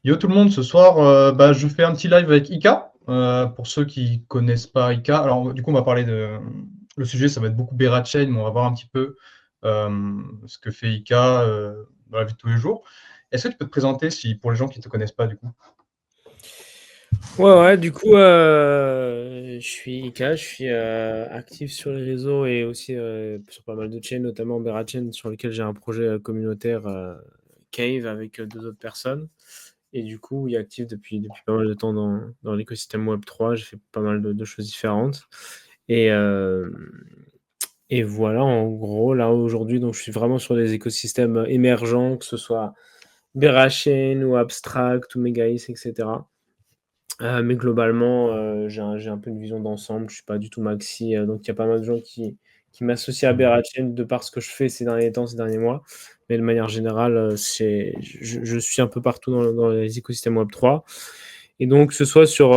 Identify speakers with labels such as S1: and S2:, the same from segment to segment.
S1: Yo tout le monde, ce soir, je fais un petit live avec Ika. Pour ceux qui connaissent pas Ika, alors du coup on va parler de le sujet, ça va être beaucoup Berat Chain, mais on va voir un petit peu ce que fait Ika dans la vie de tous les jours. Est-ce que tu peux te présenter si pour les gens qui te connaissent pas du coup?
S2: Ouais, du coup, je suis Ika, je suis actif sur les réseaux et aussi sur pas mal de chaînes, notamment Berachain, sur lequel j'ai un projet communautaire Cave avec deux autres personnes. Et du coup, il est actif depuis pas mal de temps dans l'écosystème Web3. J'ai fait pas mal de choses différentes. Et, euh, et voilà, en gros, là aujourd'hui, donc je suis vraiment sur des écosystèmes émergents, que ce soit Berachain ou Abstract ou Megaïs, etc. Mais globalement, j'ai un peu une vision d'ensemble. Je suis pas du tout maxi, donc il y a pas mal de gens qui m'associent à
S1: Mhm.
S2: Berachain de par ce que je fais ces derniers temps, ces derniers mois. Mais de manière générale, je suis un peu partout dans les écosystèmes Web3. Et donc, que ce soit sur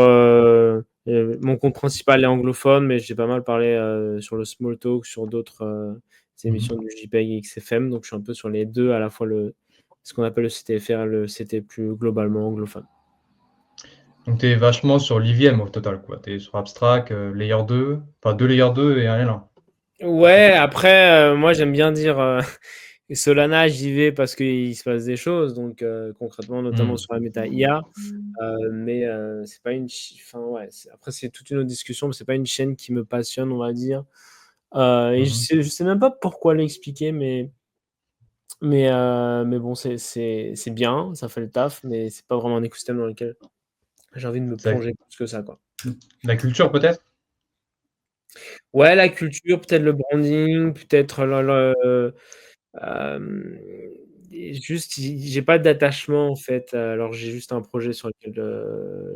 S2: mon compte principal est anglophone, mais j'ai pas mal parlé sur le Small Talk, sur d'autres émissions
S1: Mhm.
S2: du JPEG et XFM. Donc, je suis un peu sur les deux, à la fois ce qu'on appelle le CTFR et le CT plus globalement anglophone.
S1: Donc tu es vachement sur l'IVM au total, quoi. Tu es sur Abstract, Layer 2, enfin 2 Layer 2 et un L1. C'est ça.
S2: Ouais, après, moi j'aime bien dire Solana, j'y vais parce qu'il se passe des choses, donc concrètement, notamment
S1: Mhm.
S2: sur la méta IA, mais c'est pas enfin, ouais, après, c'est toute une autre discussion, mais c'est pas une chaîne qui me passionne, on va dire. Et
S1: Mhm.
S2: je sais même pas pourquoi l'expliquer, mais bon, c'est bien, ça fait le taf, mais c'est pas vraiment un écosystème dans lequel j'ai envie de me
S1: C'est
S2: plonger plus que ça, quoi.
S1: la culture peut-être?
S2: Ouais, la culture, peut-être le branding, peut-être Hem, juste, j'ai pas d'attachement en fait, alors j'ai juste un projet sur lequel,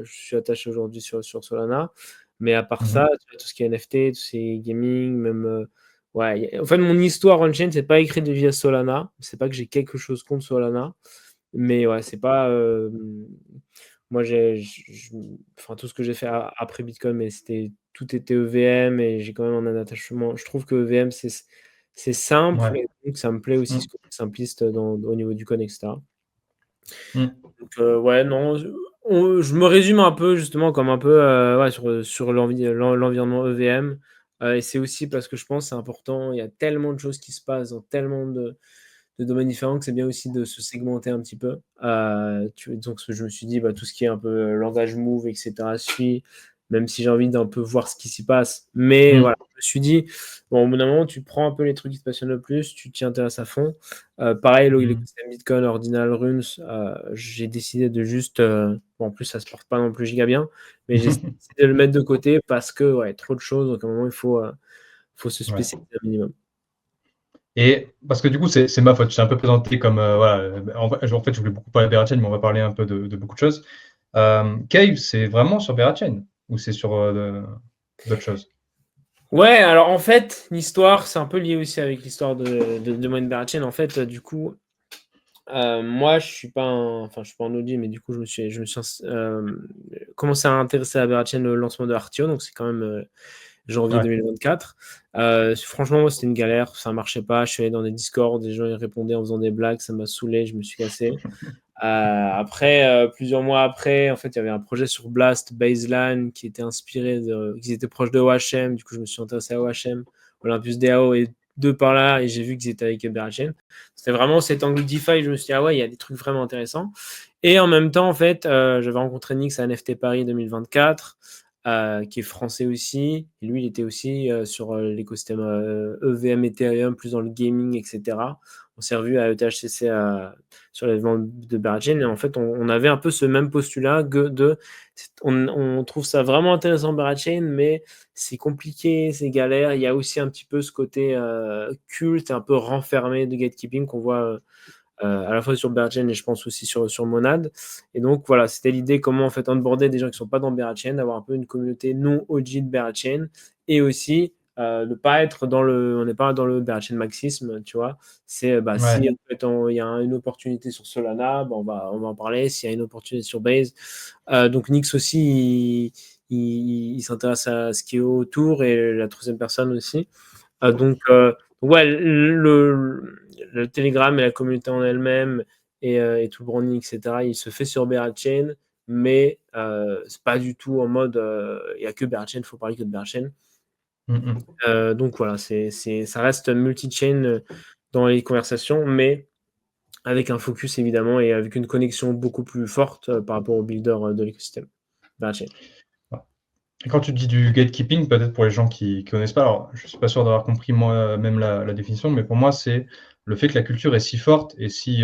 S2: je suis attaché aujourd'hui sur Solana. Mais à part ça,
S1: Mhm.
S2: tu vois, tout ce qui est NFT, tout ce qui est gaming, même, ouais, en fait, mon histoire on-chain, c'est pas écrit de via Solana. C'est pas que j'ai quelque chose contre Solana, mais ouais, c'est pas, moi enfin tout ce que j'ai fait après Bitcoin, mais tout était EVM et j'ai quand même un attachement. Je trouve que EVM c'est simple
S1: Ouais.
S2: et donc ça me plaît aussi ce
S1: Mhm.
S2: côté simpliste au niveau du code, etc.
S1: Mhm.
S2: Donc ouais, non, je me résume un peu justement comme un peu, ouais, sur l'environnement EVM, et c'est aussi parce que je pense que c'est important. Il y a tellement de choses qui se passent dans tellement de domaines différents que c'est bien aussi de se segmenter un petit peu. Donc je me suis dit, bah, tout ce qui est un peu langage Move, etc. suit, même si j'ai envie d'un peu voir ce qui s'y passe. Mais voilà,
S1: Mhm.
S2: je me suis dit, bon, au bout d'un moment, tu prends un peu les trucs qui te passionnent le plus, tu t'y intéresses à fond. Pareil,
S1: Mhm.
S2: l'écosystème Bitcoin, Ordinal, Runes, j'ai décidé de juste, bon, en plus, ça se porte pas non plus giga bien, mais j'ai décidé de le mettre de côté parce que, ouais, trop de choses. Donc à un moment, faut se
S1: Ouais.
S2: spécialiser un minimum.
S1: Et parce que du coup, c'est ma faute. Je t'ai un peu présenté comme voilà. En fait, je voulais beaucoup parler de Berachain, mais on va parler un peu de beaucoup de choses. Cave, c'est vraiment sur Berachain ou c'est sur d'autres choses?
S2: Ouais, alors en fait, l'histoire, c'est un peu lié aussi avec l'histoire de Moine Berratchen. En fait, du coup, moi, je suis pas un OG, mais du coup, je me suis commencé à intéresser à Berratchen le lancement de Artio, donc c'est quand même janvier
S1: Ouais.
S2: 2024. Franchement, moi, c'était une galère, ça marchait pas. Je suis allé dans des Discord, des gens y répondaient en faisant des blagues, ça m'a saoulé, je me suis cassé. Après, plusieurs mois après, en fait, il y avait un projet sur Blast, Baseline, qui était proche de OHM. Du coup, je me suis intéressé à OHM, Olympus DAO et de par là, et j'ai vu qu'ils étaient avec Berachain. C'était vraiment cet angle DeFi. Je me suis dit, ah ouais, il y a des trucs vraiment intéressants. Et en même temps, en fait, j'avais rencontré Nix à NFT Paris 2024, qui est français aussi. Et lui, il était aussi sur l'écosystème EVM Ethereum, plus dans le gaming, etc. On s'est revu à ETHCC sur l'événement de Berachain. Et en fait, on avait un peu ce même postulat on trouve ça vraiment intéressant Berachain, mais c'est compliqué, c'est galère. Il y a aussi un petit peu ce côté culte, un peu renfermé de gatekeeping qu'on voit à la fois sur Berachain et je pense aussi sur Monad. Et donc voilà, c'était l'idée comment en fait onboarder des gens qui sont pas dans Berachain, d'avoir un peu une communauté non OG de Berachain et aussi de pas être on n'est pas dans le Berachain maxisme, tu vois. C'est bah
S1: Ouais.
S2: si en fait il y a une opportunité sur Solana, bah, on va en parler. S'il y a une opportunité sur Base, donc Nix aussi il s'intéresse à ce qui est autour et la troisième personne aussi. Donc, ouais, le Telegram et la communauté en elle-même et tout le branding, etc., il se fait sur Berachain, mais c'est pas du tout en mode il n'y a que Berachain, il faut parler que de Berachain. Donc voilà, ça reste multi-chain dans les conversations, mais avec un focus évidemment et avec une connexion beaucoup plus forte par rapport au builder de l'écosystème Berachain.
S1: Et quand tu dis du gatekeeping, peut-être pour les gens qui connaissent pas, alors je suis pas sûr d'avoir compris moi-même la définition, mais pour moi, c'est le fait que la culture est si forte et si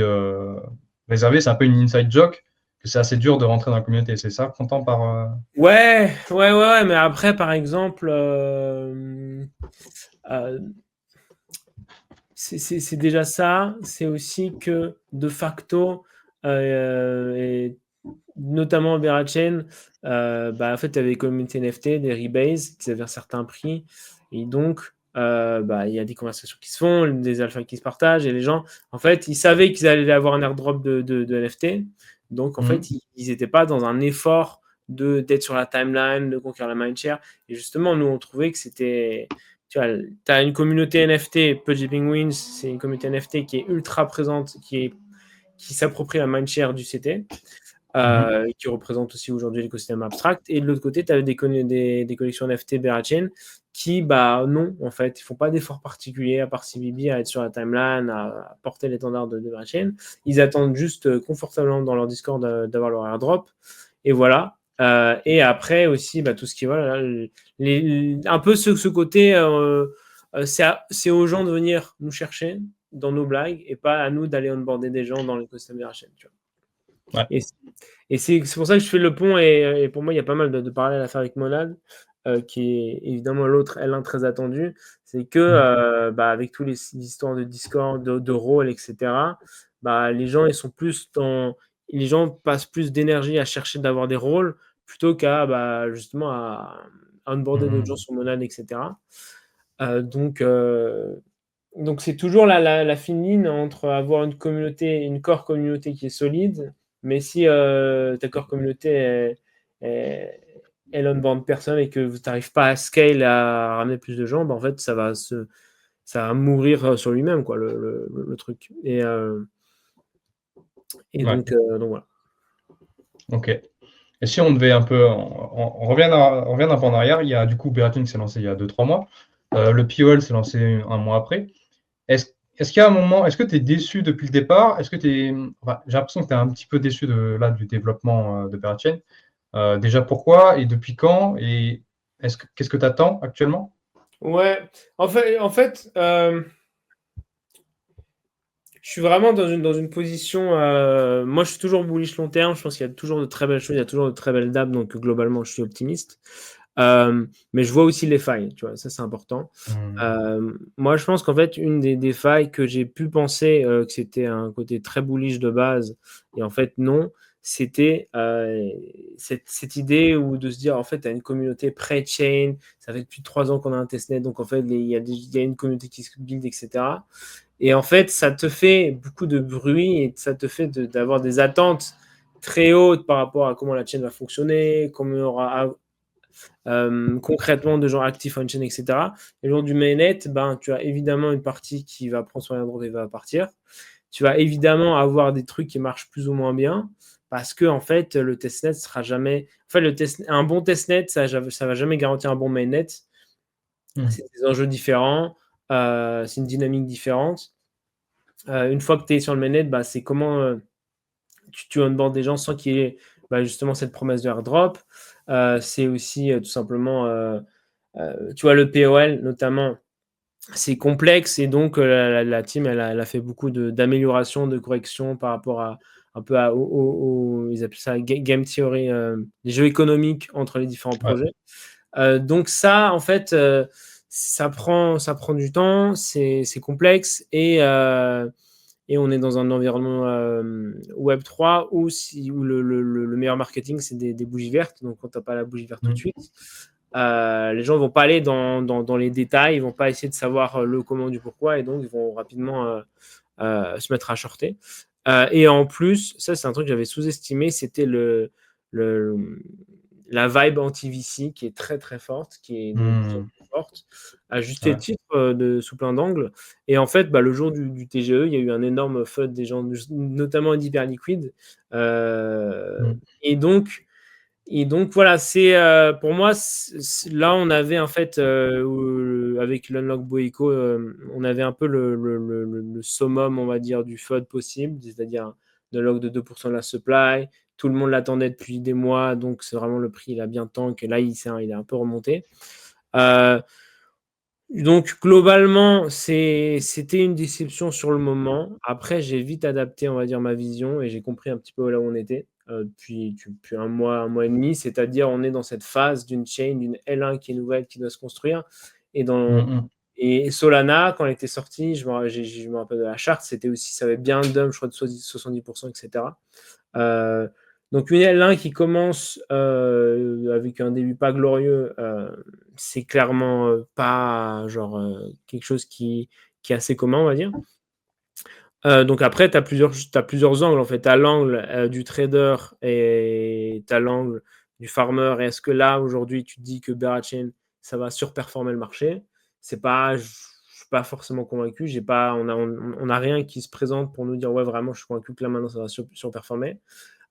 S1: réservée, c'est un peu une inside joke, que c'est assez dur de rentrer dans la communauté. C'est ça, content par.
S2: Ouais, mais après, par exemple, c'est déjà ça. C'est aussi que, de facto, et notamment Berachain, en fait, tu avais des communautés NFT, des rebase qui avaient un certain prix. Et donc, il y a des conversations qui se font, des alphas qui se partagent. Et les gens, en fait, ils savaient qu'ils allaient avoir un airdrop de NFT. Donc, en fait, ils n'étaient pas dans un effort d'être sur la timeline, de conquérir la mindshare. Et justement, nous, on trouvait que c'était. Tu vois, tu as une communauté NFT, Pudgy Penguins, c'est une communauté NFT qui est ultra présente, qui s'approprie la mindshare du CT, qui représente aussi aujourd'hui l'écosystème abstract. Et de l'autre côté, tu as des collections NFT Berachain qui, non, en fait, ils font pas d'efforts particuliers à part CBB, à être sur la timeline, à porter l'étendard de Berachain. Ils attendent juste confortablement dans leur Discord d'avoir leur airdrop. Et voilà. Et après aussi, tout ce qui va, un peu ce côté, c'est aux gens de venir nous chercher dans nos blagues et pas à nous d'aller onboarder des gens dans l'écosystème Berachain, tu vois.
S1: Ouais.
S2: Et c'est pour ça que je fais le pont, et pour moi, il y a pas mal de parallèles à faire avec Monad, qui est évidemment l'autre L1 très attendu. C'est que, avec toutes les histoires de Discord, de rôle, etc., les gens, les gens passent plus d'énergie à chercher d'avoir des rôles plutôt qu'à justement à onboarder d'autres gens sur Monad, etc. Donc c'est toujours la fine ligne entre avoir une communauté, une core communauté qui est solide, mais si ta core communauté elle onboard personne et que tu n'arrives pas à scale, à ramener plus de gens, en fait ça va mourir sur lui-même, quoi, le truc. Et donc voilà.
S1: Ok. Et si on devait un peu, on revient d'un peu en arrière, il y a du coup Berachain qui s'est lancé il y a 2-3 mois. Le POL s'est lancé un mois après. Est-ce qu'il y a un moment, est-ce que tu es déçu depuis le départ? Est-ce que j'ai l'impression que tu es un petit peu déçu du développement de Berachain. Déjà pourquoi et depuis quand? Et qu'est-ce que tu attends actuellement?
S2: Ouais, en fait, je suis vraiment dans une position. Moi, je suis toujours bullish long terme. Je pense qu'il y a toujours de très belles choses, il y a toujours de très belles dates. Donc, globalement, je suis optimiste. Mais je vois aussi les failles, tu vois, ça c'est important. Moi, je pense qu'en fait, une des failles que j'ai pu penser que c'était un côté très bullish de base, et en fait, non, c'était cette idée où de se dire, en fait, tu as une communauté pré-chain, ça fait depuis 3 ans qu'on a un testnet, donc en fait, il y a une communauté qui se build, etc. Et en fait, ça te fait beaucoup de bruit et ça te fait d'avoir des attentes très hautes par rapport à comment la chaîne va fonctionner, comment il y aura concrètement de gens actifs on-chain, etc. Et le jour du mainnet, tu as évidemment une partie qui va prendre son airdrop et va partir. Tu vas évidemment avoir des trucs qui marchent plus ou moins bien parce que en fait, le testnet sera jamais. En fait, un bon testnet, ça va jamais garantir un bon mainnet. C'est des enjeux différents, c'est une dynamique différente. Une fois que tu es sur le mainnet, c'est comment tu onboard des gens sans qu'il y ait justement cette promesse de airdrop. C'est aussi tout simplement, tu vois, le POL notamment, c'est complexe et donc la team, elle a fait beaucoup d'améliorations, de corrections par rapport à un peu ils appellent ça game theory, les jeux économiques entre les différents projets. Donc ça, en fait, ça prend du temps, c'est complexe et on est dans un environnement Web3 où le meilleur marketing, c'est des bougies vertes. Donc, quand tu n'as pas la bougie verte tout de suite, les gens ne vont pas aller dans les détails, ils ne vont pas essayer de savoir le comment du pourquoi, et donc ils vont rapidement se mettre à shorter. Et en plus, ça c'est un truc que j'avais sous-estimé, c'était la vibe anti-VC qui est très très forte, qui est de plus en plus porte, à juste
S1: Ouais.
S2: titre, sous plein d'angles. Et en fait, le jour du TGE, il y a eu un énorme FUD des gens, notamment d'Hyperliquid.
S1: Mm.
S2: Et donc, voilà, c'est pour moi, là, on avait en fait, avec l'Unlock Boeco, on avait un peu le summum, on va dire, du FUD possible, c'est-à-dire un unlock de 2% de la supply. Tout le monde l'attendait depuis des mois, donc c'est vraiment le prix, il a bien tank. Là, il est un peu remonté. Donc globalement, c'était une déception sur le moment. Après, j'ai vite adapté, on va dire, ma vision et j'ai compris un petit peu là où on était depuis un mois et demi. C'est-à-dire, on est dans cette phase d'une chain, d'une L1 qui est nouvelle, qui doit se construire. Et Solana, quand elle était sortie, je me rappelle de la charte, c'était aussi, ça avait bien un dump, je crois, de 70%, etc. Donc une L1 qui commence avec un début pas glorieux, c'est clairement pas genre quelque chose qui est assez commun, on va dire. Donc après, tu as plusieurs angles en fait. Tu as l'angle du trader et tu as l'angle du farmer. Et est-ce que là, aujourd'hui, tu te dis que Berachain, ça va surperformer le marché? Je ne suis pas forcément convaincu. On a rien qui se présente pour nous dire ouais, vraiment, je suis convaincu que là maintenant, ça va surperformer.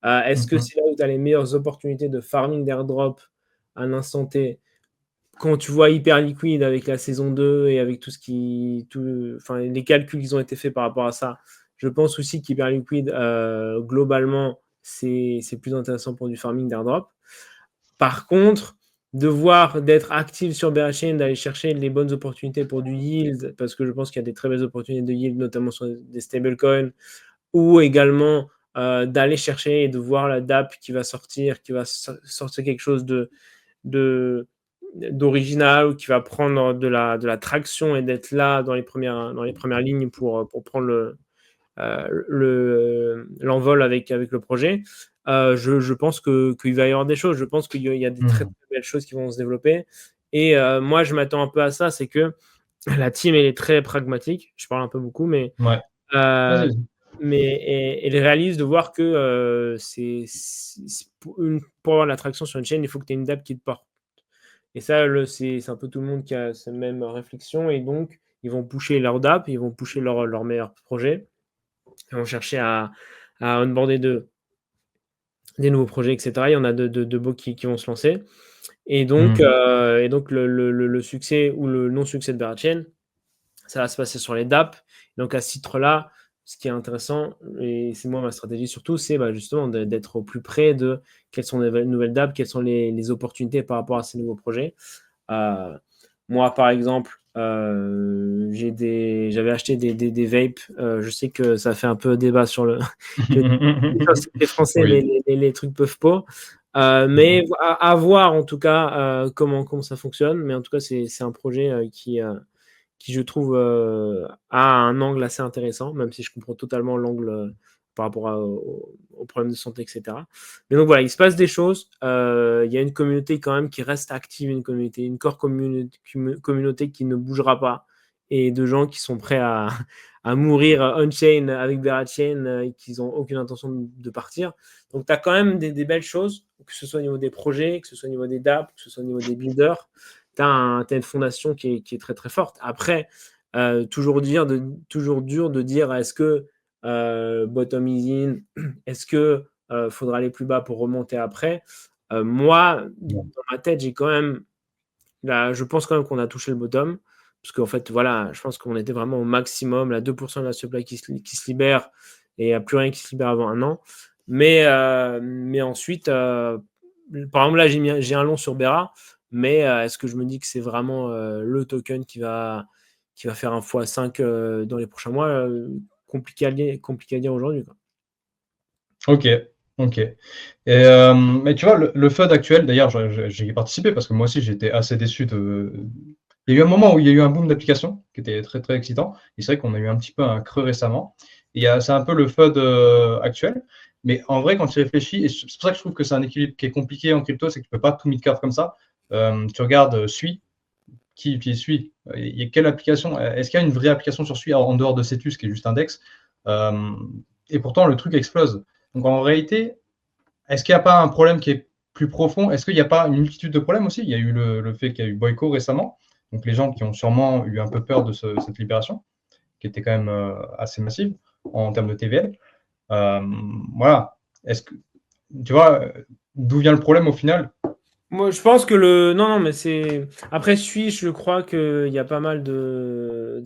S2: Est-ce que c'est là où tu as les meilleures opportunités de farming d'airdrop à l'instant T quand tu vois Hyperliquid avec la saison 2 et avec les calculs qui ont été faits par rapport à ça? Je pense aussi qu'Hyperliquid, globalement, c'est plus intéressant pour du farming d'airdrop. Par contre, d'être actif sur Berachain, d'aller chercher les bonnes opportunités pour du yield, parce que je pense qu'il y a des très belles opportunités de yield, notamment sur des stablecoins, ou également d'aller chercher et de voir la DApp qui va sortir quelque chose d'original ou qui va prendre de la traction et d'être là dans les premières lignes pour prendre l'envol avec le projet. Je pense qu'il va y avoir des choses. Je pense qu'il y a des très, très belles choses qui vont se développer. Et moi, je m'attends un peu à ça, c'est que la team, elle est très pragmatique. Je parle un peu beaucoup, mais
S1: Ouais.
S2: euh,
S1: Vas-y.
S2: elle réalise de voir que pour avoir l'attraction sur une chaîne, il faut que tu aies une DApp qui te porte. Et ça, c'est un peu tout le monde qui a cette même réflexion. Et donc, ils vont pusher leur DApp, ils vont pusher leur meilleur projet. Ils vont chercher à onboarder des nouveaux projets, etc. Il y en a de beaux qui vont se lancer. Et donc, le succès ou le non-succès de Berachain, ça va se passer sur les DApp. Donc, à ce titre-là, ce qui est intéressant, et c'est moi ma stratégie surtout, c'est justement d'être au plus près de quelles sont les nouvelles DApp, quelles sont les opportunités par rapport à ces nouveaux projets. Moi, par exemple, j'avais acheté des vapes. Je sais que ça fait un peu débat sur les Français,
S1: Oui.
S2: les trucs peuvent pas. Mais à voir en tout cas comment ça fonctionne. Mais en tout cas, c'est un projet qui, je trouve, a un angle assez intéressant, même si je comprends totalement l'angle par rapport aux problèmes de santé, etc. Mais donc voilà, il se passe des choses. Il y a une communauté quand même qui reste active, une core communauté qui ne bougera pas, et de gens qui sont prêts à mourir on-chain avec Berachain et qui n'ont aucune intention de partir. Donc tu as quand même des belles choses, que ce soit au niveau des projets, que ce soit au niveau des DApp, que ce soit au niveau des builders. Tu as une fondation qui est très très forte. Après, toujours dur de dire est-ce que bottom is in, est-ce que faudra aller plus bas pour remonter après. Moi, dans ma tête, j'ai quand même je pense quand même qu'on a touché le bottom, parce qu'en fait, voilà, je pense qu'on était vraiment au maximum, la 2% de la supply qui se libère, et il n'y a plus rien qui se libère avant un an. Mais ensuite, par exemple, là, j'ai un long sur Bera, mais est-ce que je me dis que c'est vraiment le token qui va faire un x5 dans les prochains mois? Compliqué à dire aujourd'hui, quoi.
S1: Ok, ok. Mais tu vois, le FUD actuel, d'ailleurs, j'y ai participé parce que moi aussi, j'étais assez déçu Il y a eu un moment où il y a eu un boom d'applications qui était très, très excitant. Et c'est vrai qu'on a eu un petit peu un creux récemment. C'est un peu le FUD actuel. Mais en vrai, quand tu réfléchis, et c'est pour ça que je trouve que c'est un équilibre qui est compliqué en crypto, c'est que tu peux pas tout midcap comme ça. Tu regardes Sui, qui suit. Il y a quelle application? Est-ce qu'il y a une vraie application sur Sui en dehors de Cetus, qui est juste Index? Et pourtant, le truc explose. Donc en réalité, est-ce qu'il n'y a pas un problème qui est plus profond? Est-ce qu'il n'y a pas une multitude de problèmes aussi? Il y a eu le fait qu'il y a eu Boyco récemment. Donc les gens qui ont sûrement eu un peu peur de cette libération, qui était quand même assez massive en termes de TVL. Voilà. Est-ce que tu vois d'où vient le problème au final?
S2: Moi, je pense que non, mais c'est. Après, je crois qu'il y a pas mal de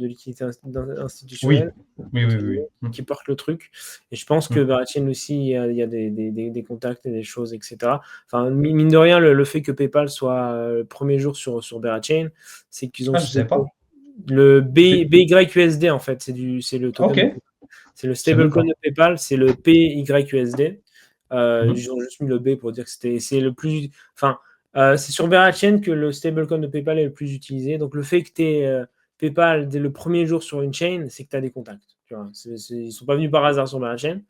S2: liquidités
S1: Oui,
S2: institutionnelles,
S1: oui, oui,
S2: entre
S1: oui.
S2: guillemets, qui portent le truc. Et je pense que Barachain aussi, il y a des contacts et des choses, etc. Enfin, mine de rien, le fait que PayPal soit le premier jour sur Barachain, c'est qu'ils ont
S1: Ah, je
S2: utilisé
S1: savais pas.
S2: le BYUSD, en fait. C'est le
S1: Ok,
S2: token de PayPal. C'est le
S1: je savais même
S2: stablecoin
S1: pas.
S2: de PayPal, c'est le PYUSD.
S1: Mhm.
S2: Ils ont juste mis le B pour dire que c'est le plus. Enfin, c'est sur Berachain que le stablecoin de PayPal est le plus utilisé. Donc, le fait que tu aies PayPal dès le premier jour sur une chain, c'est que tu as des contacts. Tu vois. Ils ne sont pas venus par hasard sur Berachain.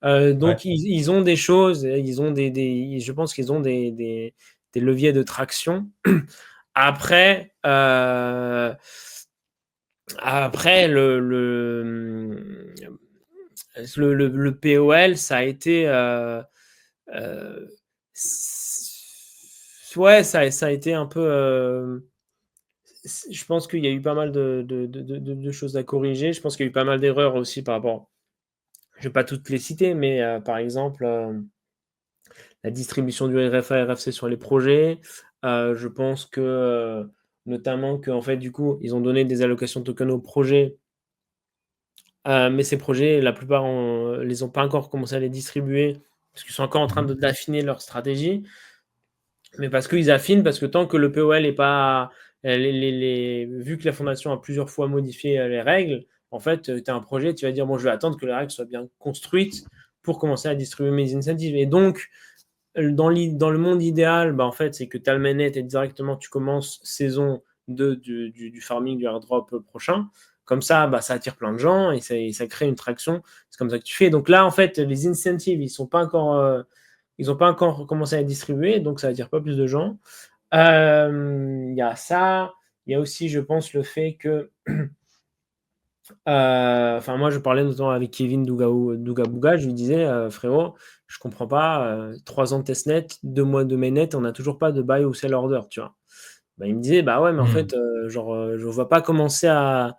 S1: Ouais,
S2: Donc, ils ont des choses, je pense qu'ils ont des leviers de traction. Après, le POL, ça a été. Ouais, ça a été un peu. Je pense qu'il y a eu pas mal de choses à corriger. Je pense qu'il y a eu pas mal d'erreurs aussi par rapport. Je ne vais pas toutes les citer, mais par exemple, la distribution du RFA RFC sur les projets. Je pense que, notamment, qu'en fait, du coup, ils ont donné des allocations de tokens aux projets. Mais ces projets, la plupart les ont pas encore commencé à les distribuer parce qu'ils sont encore en train
S1: mhm.
S2: d'affiner leur stratégie. Mais parce qu'ils affinent, parce que tant que le POL n'est pas. Vu que la fondation a plusieurs fois modifié les règles, en fait, tu as un projet, tu vas dire, bon, je vais attendre que les règles soient bien construites pour commencer à distribuer mes incentives. Et donc, dans le monde idéal, bah, en fait, c'est que tu as le mainnet et directement tu commences saison 2 du farming du airdrop prochain. Comme ça, bah, ça attire plein de gens et ça crée une traction. C'est comme ça que tu fais. Donc là, en fait, les incentives, ils n'ont pas encore commencé à les distribuer, donc ça attire pas plus de gens. Il y a ça. Il y a aussi, je pense, le fait que enfin, moi, je parlais notamment avec Kevin Douga-Bouga, je lui disais, frérot, je comprends pas, 3 ans de testnet, 2 mois de mainnet, on n'a toujours pas de buy ou sell order, tu vois. Bah, il me disait, bah ouais, mais en
S1: Mhm.
S2: fait, genre, je ne vais pas commencer à,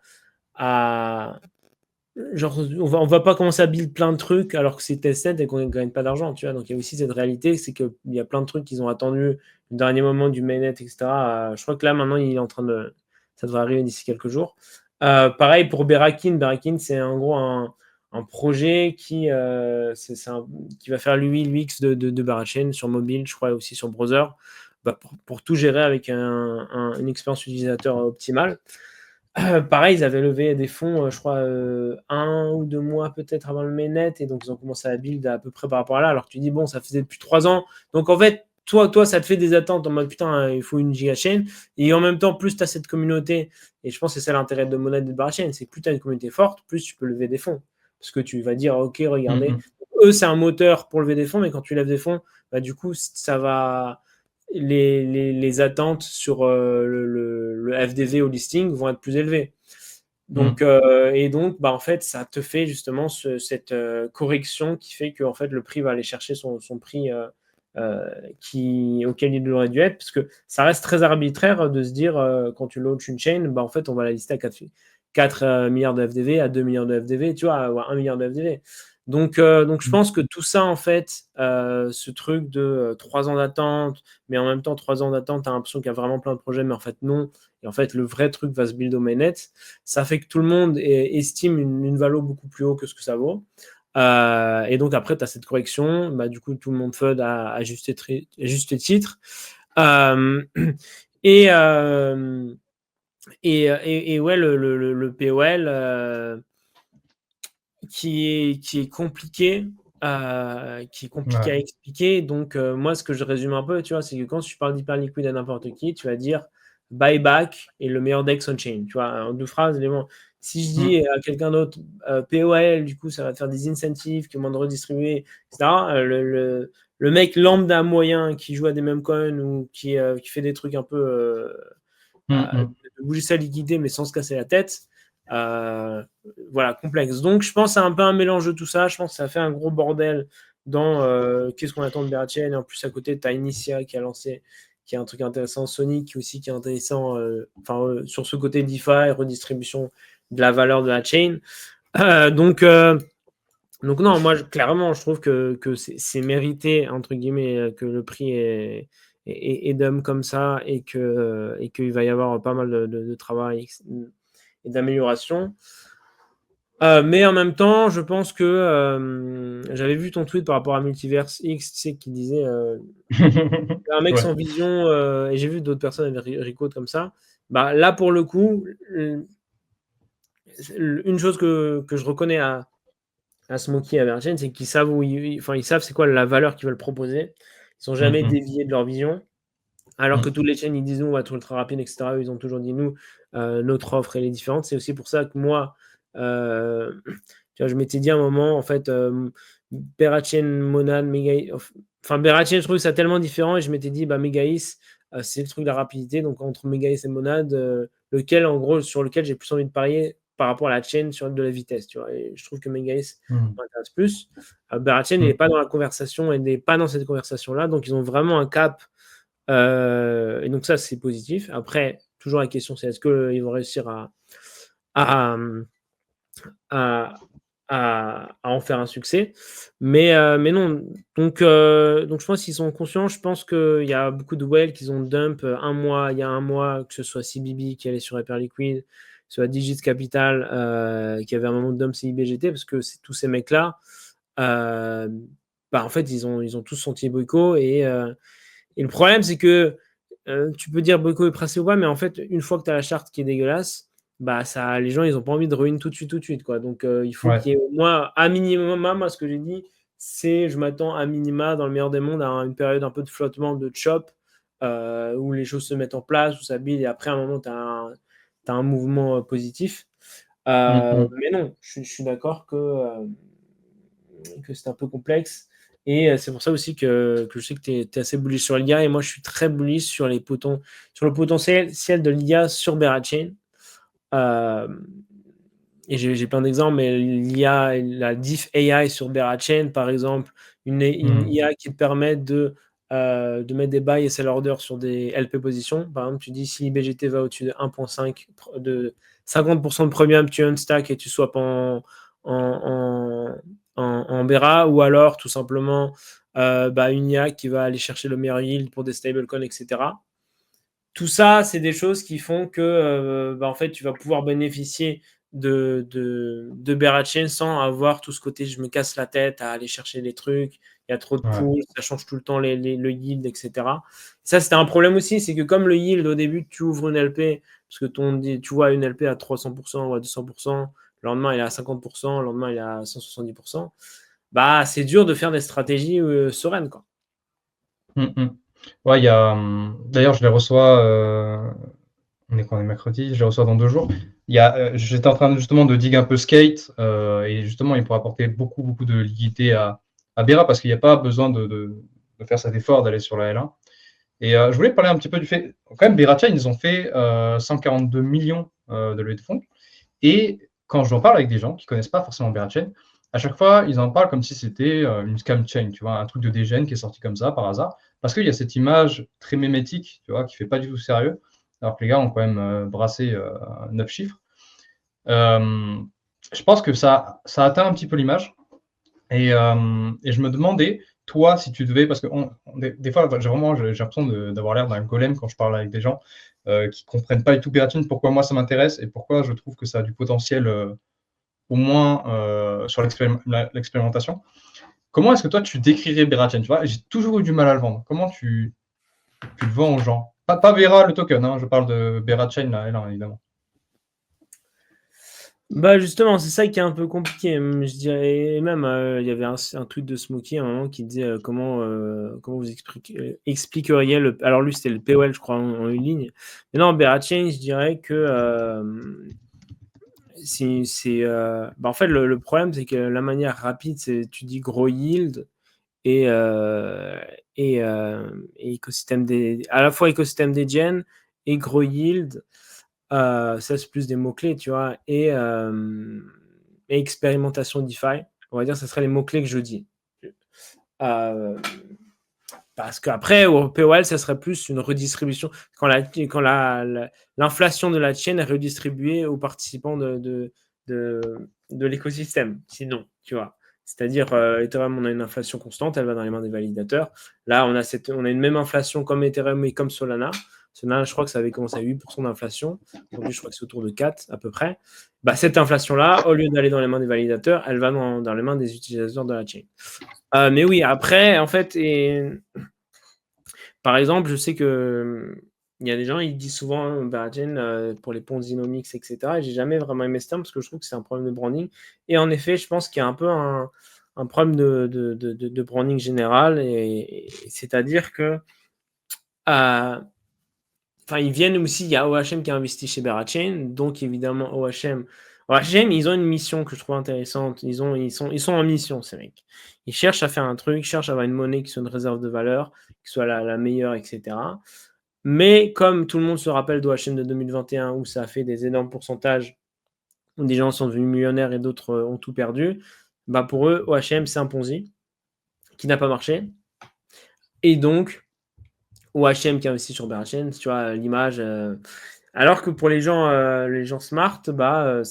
S2: genre, on va pas commencer à build plein de trucs alors que c'est testnet et qu'on ne gagne pas d'argent, tu vois. Donc, il y a aussi cette réalité, c'est qu'il y a plein de trucs qu'ils ont attendu le dernier moment du mainnet, etc. Je crois que là, maintenant, il est en train de. Ça devrait arriver d'ici quelques jours. Pareil pour Berakin. Berakin, c'est en gros un projet qui va faire l'UX de Berachain sur mobile, je crois aussi sur browser, bah, pour tout gérer avec une expérience utilisateur optimale. Pareil, ils avaient levé des fonds, je crois, 1 ou 2 mois peut-être avant le mainnet, et donc ils ont commencé à build à peu près par rapport à là. Alors tu dis, bon, ça faisait depuis 3 ans. Donc en fait, toi, ça te fait des attentes en mode putain, il faut une gigachain. Et en même temps, plus tu as cette communauté, et je pense que c'est ça l'intérêt de Monad et de Barachain, c'est que plus tu as une communauté forte, plus tu peux lever des fonds. Parce que tu vas dire, ok, regardez,
S1: Mhm.
S2: eux, c'est un moteur pour lever des fonds, mais quand tu lèves des fonds, bah, du coup, ça va. Les attentes sur le FDV au listing vont être plus élevées. Donc,
S1: Mhm.
S2: et donc, bah, en fait, ça te fait justement cette correction qui fait que en fait, le prix va aller chercher son prix auquel il aurait dû être, parce que ça reste très arbitraire de se dire, quand tu launches une chain, bah, en fait, on va la lister à 4 milliards de FDV, à 2 milliards de FDV, tu vois, ou à 1 milliard de FDV. Donc, je pense que tout ça, en fait, ce truc de 3 ans d'attente, mais en même temps, 3 ans d'attente, tu as l'impression qu'il y a vraiment plein de projets, mais en fait, non. Et en fait, le vrai truc va se build au mainnet. Ça fait que tout le monde estime une valeur beaucoup plus haut que ce que ça vaut. Et donc, après, tu as cette correction. Bah, du coup, tout le monde FUD à juste titre. Euh, et, euh, et ouais, le POL qui est compliqué. À
S1: Ouais.
S2: expliquer. Donc, moi, ce que je résume un peu, tu vois, c'est que quand tu parles d'hyper liquide à n'importe qui, tu vas dire buyback et le meilleur dex on-chain. Tu vois, en 2 phrases, si je dis
S1: Mhm.
S2: à quelqu'un d'autre POL, du coup, ça va te faire des incentives qui vont te redistribuer, etc. Le mec lambda moyen qui joue à des mêmes coins ou qui fait des trucs un peu
S1: Mhm.
S2: de bouger sa liquidité, mais sans se casser la tête. Euh, voilà, complexe. Donc, je pense que c'est un peu un mélange de tout ça. Je pense que ça fait un gros bordel dans qu'est-ce qu'on attend de Berachain. Et en plus, à côté, tu as Initia qui est un truc intéressant, Sonic aussi qui est intéressant, sur ce côté DeFi, redistribution de la valeur de la chain. Donc non, moi clairement, je trouve que c'est mérité entre guillemets que le prix est d'homme comme ça et qu'il va y avoir pas mal de travail et d'amélioration. Mais en même temps, je pense que j'avais vu ton tweet par rapport à Multiverse X, tu sais, qui disait un mec
S1: Ouais.
S2: sans vision, et j'ai vu d'autres personnes avec Rico comme ça. Bah, là, pour le coup, une chose que je reconnais à Smokey et à Vergen, c'est qu'ils savent ils savent c'est quoi la valeur qu'ils veulent proposer. Ils sont jamais déviés de leur vision. Alors que toutes les chaînes, ils disent nous, on va être ultra rapide, etc. Ils ont toujours dit nous, notre offre, elle est différente. C'est aussi pour ça que moi, tu vois, je m'étais dit à un moment, en fait, Berachain, Monad, Megaïs. Enfin, Berachain, je trouve que c'est tellement différent et je m'étais dit, bah, Megaïs, c'est le truc de la rapidité. Donc, entre Megaïs et Monad, lequel, en gros, sur lequel j'ai plus envie de parier par rapport à la chaîne sur de la vitesse, tu vois. Et je trouve que Megaïs m'intéresse plus. Berachain, il n'est pas dans la conversation, il n'est pas dans cette conversation-là. Donc, ils ont vraiment un cap. Et donc, ça, c'est positif. Après, toujours la question, c'est est-ce qu'ils vont réussir à, à, en faire un succès. Mais non. Donc, je pense qu'ils sont conscients. Je pense qu'il y a beaucoup de whales qui ont dump il y a un mois, que ce soit CBB qui allait sur Hyperliquid, que ce soit Digits Capital qui avait un moment de dump CIBGT, parce que tous ces mecs-là, en fait, ils ont tous senti Boyko. Et le problème, c'est que tu peux dire Boyko est pressé ou pas, mais en fait, une fois que tu as la charte qui est dégueulasse, les gens, ils n'ont pas envie de ruiner tout de suite, quoi. Donc, il faut qu'il y ait au moins, à minima, moi, ce que j'ai dit, c'est je m'attends à minima, dans le meilleur des mondes, à une période un peu de flottement, de chop, où les choses se mettent en place, où ça build, et après, à un moment, tu as un mouvement positif. Mais non, je suis d'accord que c'est un peu complexe. Et c'est pour ça aussi que je sais que tu es assez bullish sur l'IA. Et moi, je suis très bullish sur le potentiel de l'IA sur Berachain. Et j'ai plein d'exemples, mais l'IA, la Diff AI sur Berachain, par exemple, une IA qui te permet de mettre des buy et sell orders sur des LP positions. Par exemple, tu dis si BGT va au-dessus de 1.5, de 50% de premium, tu unstack et tu swaps en Bera, ou alors tout simplement une IA qui va aller chercher le meilleur yield pour des stablecoins, etc. Tout ça, c'est des choses qui font que en fait, tu vas pouvoir bénéficier de Berachain sans avoir tout ce côté je me casse la tête à aller chercher des trucs, il y a trop de pools, ça change tout le temps le yield, etc. Ça, c'était un problème aussi, c'est que comme le yield, au début, tu ouvres une LP, parce que tu vois une LP à 300% ou à 200%, le lendemain, il est à 50%, le lendemain, il est à 170%, c'est dur de faire des stratégies sereines, quoi.
S1: Ouais, il y a. D'ailleurs, je les reçois. On est quand on est mercredi, je les reçois dans 2 jours. J'étais en train justement de dig un peu Skate, et justement, il pourrait apporter beaucoup, beaucoup de liquidité à Bera parce qu'il n'y a pas besoin de faire cet effort d'aller sur la L1. Et je voulais parler un petit peu du fait. Quand même, Berachain, ils ont fait 142 millions de levée de fonds. Et quand j'en parle avec des gens qui ne connaissent pas forcément Berachain, à chaque fois, ils en parlent comme si c'était une scam chain, tu vois, un truc de dégène qui est sorti comme ça par hasard. Parce qu'il y a cette image très mémétique, tu vois, qui ne fait pas du tout sérieux, alors que les gars ont quand même brassé 9 chiffres. Je pense que ça atteint un petit peu l'image. Et je me demandais, toi, si tu devais, parce que des fois, j'ai l'impression d'avoir l'air d'un golem quand je parle avec des gens qui ne comprennent pas du tout Berachain, pourquoi moi ça m'intéresse et pourquoi je trouve que ça a du potentiel, au moins sur l'expérimentation. Comment est-ce que toi tu décrirais Berachain? Tu vois, j'ai toujours eu du mal à le vendre. Comment tu le vends aux gens? Pas Bera le token, hein, je parle de Berachain là, évidemment.
S2: Justement, c'est ça qui est un peu compliqué, je dirais. Et même, il y avait un tweet de Smokey à un moment qui disait comment vous expliqueriez le. Alors, lui, c'était le POL, je crois, en une ligne. Mais non, Berachain, je dirais que en fait, le problème, c'est que la manière rapide, c'est tu dis gros yield et écosystème à la fois écosystème des gens et gros yield. Ça, c'est plus des mots-clés, tu vois, et expérimentation DeFi. On va dire que ce seraient les mots-clés que je dis. Parce qu'après, au POL, ça serait plus une redistribution. Quand l'inflation de la chaîne est redistribuée aux participants de l'écosystème. Sinon, tu vois. C'est-à-dire, Ethereum, on a une inflation constante, elle va dans les mains des validateurs. Là, on a une même inflation comme Ethereum et comme Solana. Solana, je crois que ça avait commencé à 8% d'inflation. Aujourd'hui, je crois que c'est autour de 4 à peu près. Bah, cette inflation-là, au lieu d'aller dans les mains des validateurs, elle va dans les mains des utilisateurs de la chaîne. Mais oui, après, en fait, par exemple, je sais que il y a des gens, ils disent souvent Beragen pour les Ponzinomics, etc. Et j'ai jamais vraiment aimé ce terme parce que je trouve que c'est un problème de branding. Et en effet, je pense qu'il y a un peu un problème de branding général. Et c'est-à-dire que ils viennent aussi, il y a OHM qui a investi chez Berachain, donc évidemment OHM, ils ont une mission que je trouve intéressante. Ils sont en mission, ces mecs. Ils cherchent à faire un truc, ils cherchent à avoir une monnaie qui soit une réserve de valeur, qui soit la meilleure, etc. Mais comme tout le monde se rappelle d'OHM de 2021, où ça a fait des énormes pourcentages, où des gens sont devenus millionnaires et d'autres ont tout perdu, bah pour eux, OHM, c'est un Ponzi qui n'a pas marché. Et donc, OHM qui a investi sur Berachain, tu vois, l'image. Alors que pour les gens smart, bah,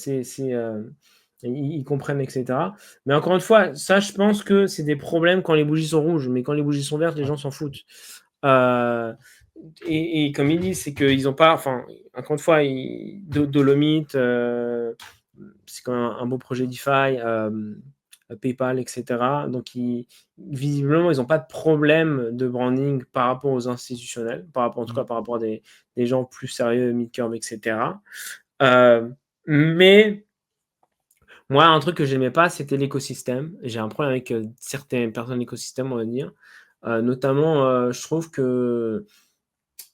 S2: ils comprennent, etc. Mais encore une fois, ça, je pense que c'est des problèmes quand les bougies sont rouges, mais quand les bougies sont vertes, les gens s'en foutent. Et comme ils disent, c'est qu'ils n'ont pas, enfin, encore une fois, Dolomite, c'est quand même un beau projet DeFi, PayPal, etc. Donc, visiblement, ils n'ont pas de problème de branding par rapport aux institutionnels, en tout cas par rapport à des gens plus sérieux, mid-curve, etc. Mais moi, un truc que j'aimais pas, c'était l'écosystème. J'ai un problème avec certaines personnes de l'écosystème, on va dire. Notamment, je trouve que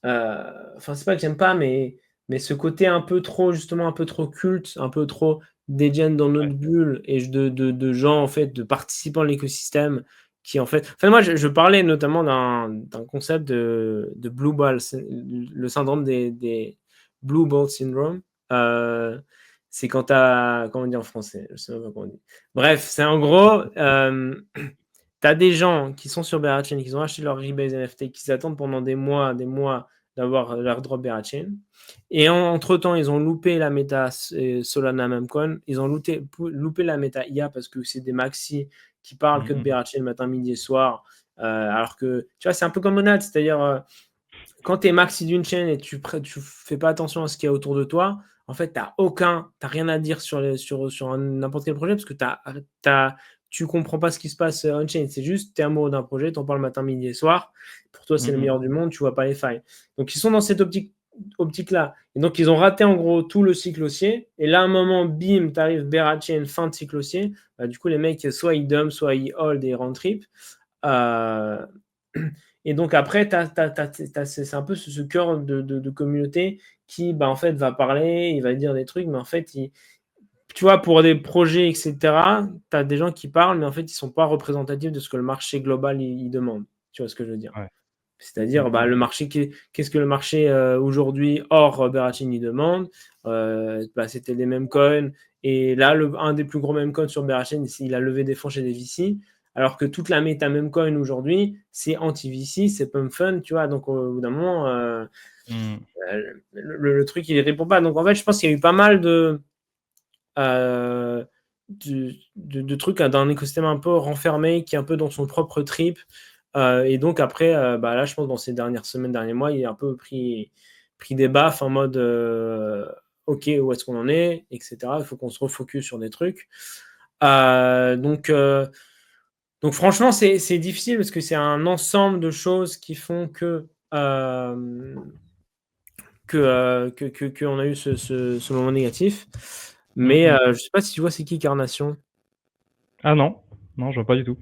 S2: c'est pas que j'aime pas, mais ce côté un peu trop, justement, un peu trop culte, un peu trop dédiane dans notre bulle et de gens, en fait, de participants de l'écosystème qui, en fait. Enfin, moi, je parlais notamment d'un concept de Blue Ball, le syndrome des Blue Ball Syndrome. C'est quand t'as. Comment on dit en français? Je sais même pas comment on dit. Bref, c'est en gros. Tu as des gens qui sont sur Berachain, qui ont acheté leur Rebase NFT, qui s'attendent pendant des mois d'avoir leur drop Berachain. Et entre-temps, ils ont loupé la méta Solana Memcoin. Ils ont loupé la méta IA parce que c'est des maxis qui parlent que de Berachain matin, midi et soir. Alors que, tu vois, c'est un peu comme Monad. C'est-à-dire, quand tu es maxi d'une chaîne et tu fais pas attention à ce qu'il y a autour de toi, en fait, tu n'as rien à dire sur n'importe quel projet parce que tu comprends pas ce qui se passe on-chain. C'est juste, tu es amoureux d'un projet, tu en parles matin, midi et soir. Pour toi, c'est le meilleur du monde, tu vois pas les failles. Donc, ils sont dans cette optique-là. Et donc, ils ont raté en gros tout le cycle haussier. Et là, à un moment, bim, tu arrives Berachain, fin de cycle haussier. Bah, du coup, les mecs, soit ils dump, soit ils hold et round trip. Et donc après, c'est un peu ce cœur de communauté qui, bah, en fait, va parler, il va dire des trucs, mais en fait, tu vois, pour des projets, etc., tu as des gens qui parlent, mais en fait, ils ne sont pas représentatifs de ce que le marché global il demande. Tu vois ce que je veux dire?
S3: Ouais.
S2: C'est-à-dire, bah, le marché, qu'est-ce que le marché aujourd'hui, hors Berachain, il demande? Bah, c'était les mêmes coins. Et là, un des plus gros mêmes coins sur Berachain, il a levé des fonds chez des VC. Alors que toute la méta même coin aujourd'hui, c'est anti-VC, c'est pump fun, tu vois. Donc, au bout d'un moment, le truc, il ne répond pas. Donc, en fait, je pense qu'il y a eu pas mal de trucs d'un écosystème un peu renfermé, qui est un peu dans son propre trip. Et donc, après, là, je pense, dans ces dernières semaines, derniers mois, il a un peu pris des baffes en mode OK, où est-ce qu'on en est, etc. Il faut qu'on se refocus sur des trucs. Donc franchement, c'est difficile parce que c'est un ensemble de choses qui font que qu'on a eu ce moment négatif. Mais je sais pas si tu vois c'est qui Carnation.
S3: Ah non, je vois pas du tout.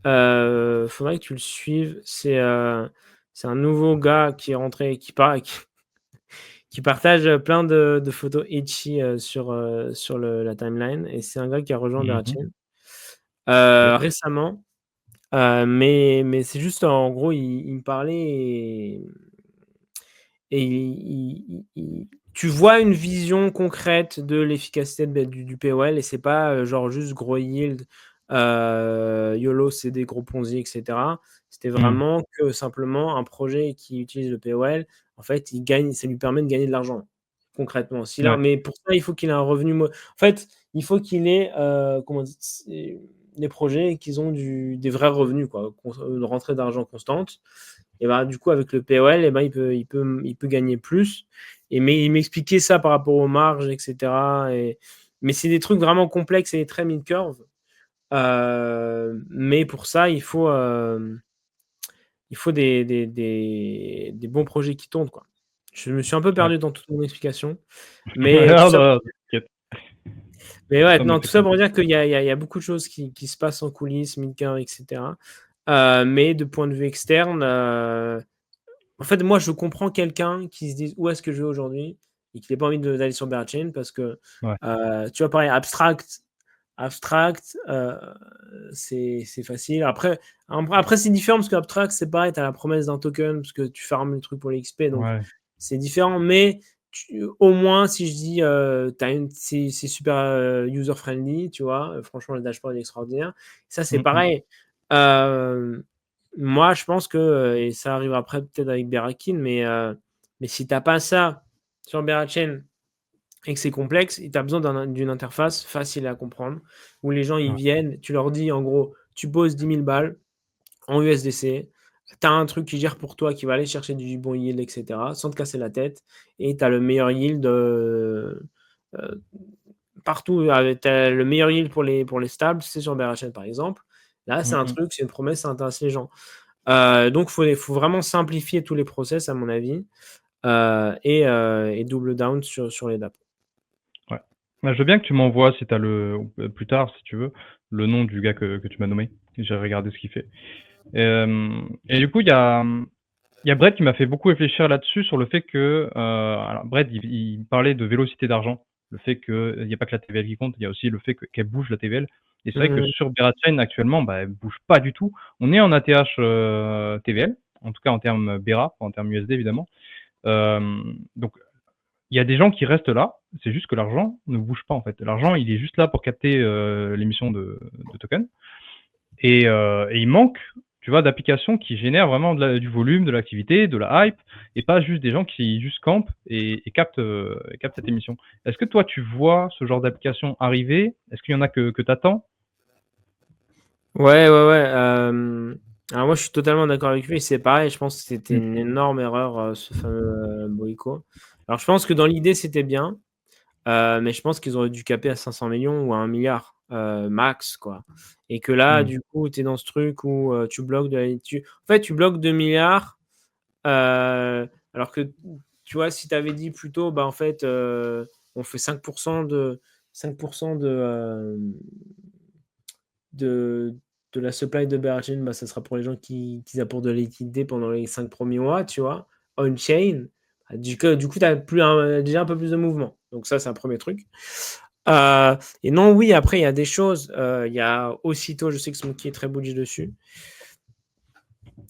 S2: Faudrait que tu le suives. C'est un nouveau gars qui est rentré, qui partage plein de photos itchy sur la timeline. Et c'est un gars qui a rejoint Berachain récemment. Mais c'est juste, en gros, il me parlait et tu vois une vision concrète de l'efficacité du POL et c'est pas genre juste gros yield YOLO, c'est des gros Ponzi, etc. C'était
S3: Mmh.
S2: vraiment que simplement un projet qui utilise le POL, en fait, ça lui permet de gagner de l'argent, concrètement.
S3: Ouais.
S2: Mais pour ça, il faut qu'il ait un revenu. En fait, il faut qu'il ait, comment dire, des projets qui ont des vrais revenus, quoi, une rentrée d'argent constante. Et bah, du coup, avec le POL, et ben, il peut gagner plus. Mais il m'expliquait ça par rapport aux marges, etc. Mais c'est des trucs vraiment complexes et très mid-curve. Mais pour ça, il faut des bons projets qui tournent, quoi. Je me suis un peu
S3: Ouais.
S2: perdu dans toute mon explication, mais tout
S3: Ah
S2: ça
S3: bah, t'inquiète,
S2: mais ouais,
S3: ça me
S2: non,
S3: fait
S2: tout ça pour
S3: plaisir.
S2: dire qu'il y a beaucoup de choses qui se passent en coulisses, mid-curve, etc. Mais de point de vue externe, en fait, moi, je comprends quelqu'un qui se dise: «Où est-ce que je vais aujourd'hui?» et qui ait pas envie d'aller sur Bearchain parce que,
S3: Ouais.
S2: tu vois, pareil, Abstract, c'est facile. Après, c'est différent parce qu'Abstract, c'est pareil, tu as la promesse d'un token parce que tu farmes le truc pour les XP, donc
S3: Ouais.
S2: c'est différent. Mais au moins, si je dis, c'est super user-friendly, tu vois, franchement, le dashboard est extraordinaire. Ça, c'est
S3: Mmh mh.
S2: pareil. Moi, je pense que, et ça arrivera après peut-être avec Berakin, mais si tu n'as pas ça sur Berachain et que c'est complexe, tu as besoin d'une interface facile à comprendre, où les gens ils
S3: Ouais.
S2: viennent, tu leur dis en gros, tu poses 10 000 balles en USDC, tu as un truc qui gère pour toi, qui va aller chercher du bon yield, etc., sans te casser la tête, et tu as le meilleur yield partout. Tu as le meilleur yield pour les stables, c'est sur BRHN par exemple. Là, c'est
S3: Mmh
S2: un
S3: mh.
S2: truc, c'est une promesse, ça intéresse les gens. Donc, faut vraiment simplifier tous les process, à mon avis, et double down sur les DApp.
S3: Ouais. Bah, je veux bien que tu m'envoies si tu as plus tard, si tu veux, le nom du gars que tu m'as nommé. J'ai regardé ce qu'il fait. Et du coup, il y a Brett qui m'a fait beaucoup réfléchir là-dessus sur le fait que, alors Brett, il parlait de vélocité d'argent. Le fait qu'il y a pas que la TVL qui compte, il y a aussi le fait qu'elle bouge la TVL. Et c'est vrai que
S2: Mmh.
S3: sur Berachain actuellement, bah, elle bouge pas du tout. On est en ATH, TVL, en tout cas en termes Bera, pas en termes USD évidemment. Donc il y a des gens qui restent là, c'est juste que l'argent ne bouge pas en fait. L'argent, il est juste là pour capter, l'émission de tokens. Et il manque, tu vois, d'applications qui génèrent vraiment du volume, de l'activité, de la hype, et pas juste des gens qui juste campent et captent cette émission. Est-ce que toi, tu vois ce genre d'application arriver? Est-ce qu'il y en a que tu attends?
S2: Ouais, ouais, ouais. Alors moi, je suis totalement d'accord avec lui. C'est pareil, je pense que c'était
S3: Mmh.
S2: une énorme erreur, ce fameux Boico. Alors, je pense que dans l'idée, c'était bien, mais je pense qu'ils auraient dû caper à 500 millions ou à 1 milliard max, quoi. Et que là,
S3: Mmh.
S2: du coup, tu es dans ce truc où tu bloques en fait, tu bloques 2 milliards, alors que, tu vois, si tu avais dit plutôt, bah, en fait, on fait 5% de, de la supply de Bergin, bah, ça sera pour les gens qui apportent de la liquidité pendant les 5 premiers mois, tu vois, on-chain. Du coup, tu as déjà un peu plus de mouvement. Donc ça, c'est un premier truc. Et non, oui, après, il y a des choses. Il y a aussitôt, je sais que Smokey est très bullish dessus,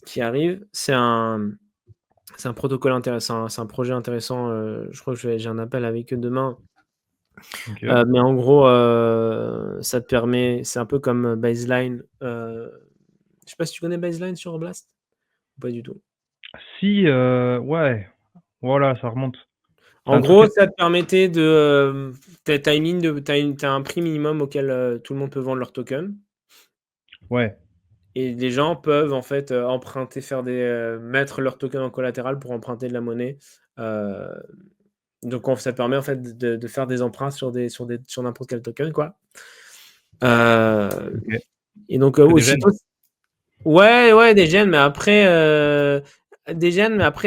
S2: qui arrive. C'est un protocole intéressant, c'est un projet intéressant. Je crois que j'ai un appel avec eux demain.
S3: OK.
S2: Mais en gros, ça te permet, c'est un peu comme Baseline. Je sais pas si tu connais Baseline sur Blast? Pas du tout.
S3: Si, ouais, voilà, ça remonte. C'est
S2: En
S3: un truc
S2: gros, ça te permettait de, t'as une ligne de, t'as un prix minimum auquel tout le monde peut vendre leur token.
S3: ouais.
S2: Et les gens peuvent en fait emprunter, mettre leur token en collatéral pour emprunter de la monnaie. Euh, donc ça te permet en fait de faire des emprunts sur n'importe quel token, quoi. Euh,
S3: OK.
S2: et donc
S3: C'est des gènes?
S2: aussitôt, ouais, ouais, des gènes, mais après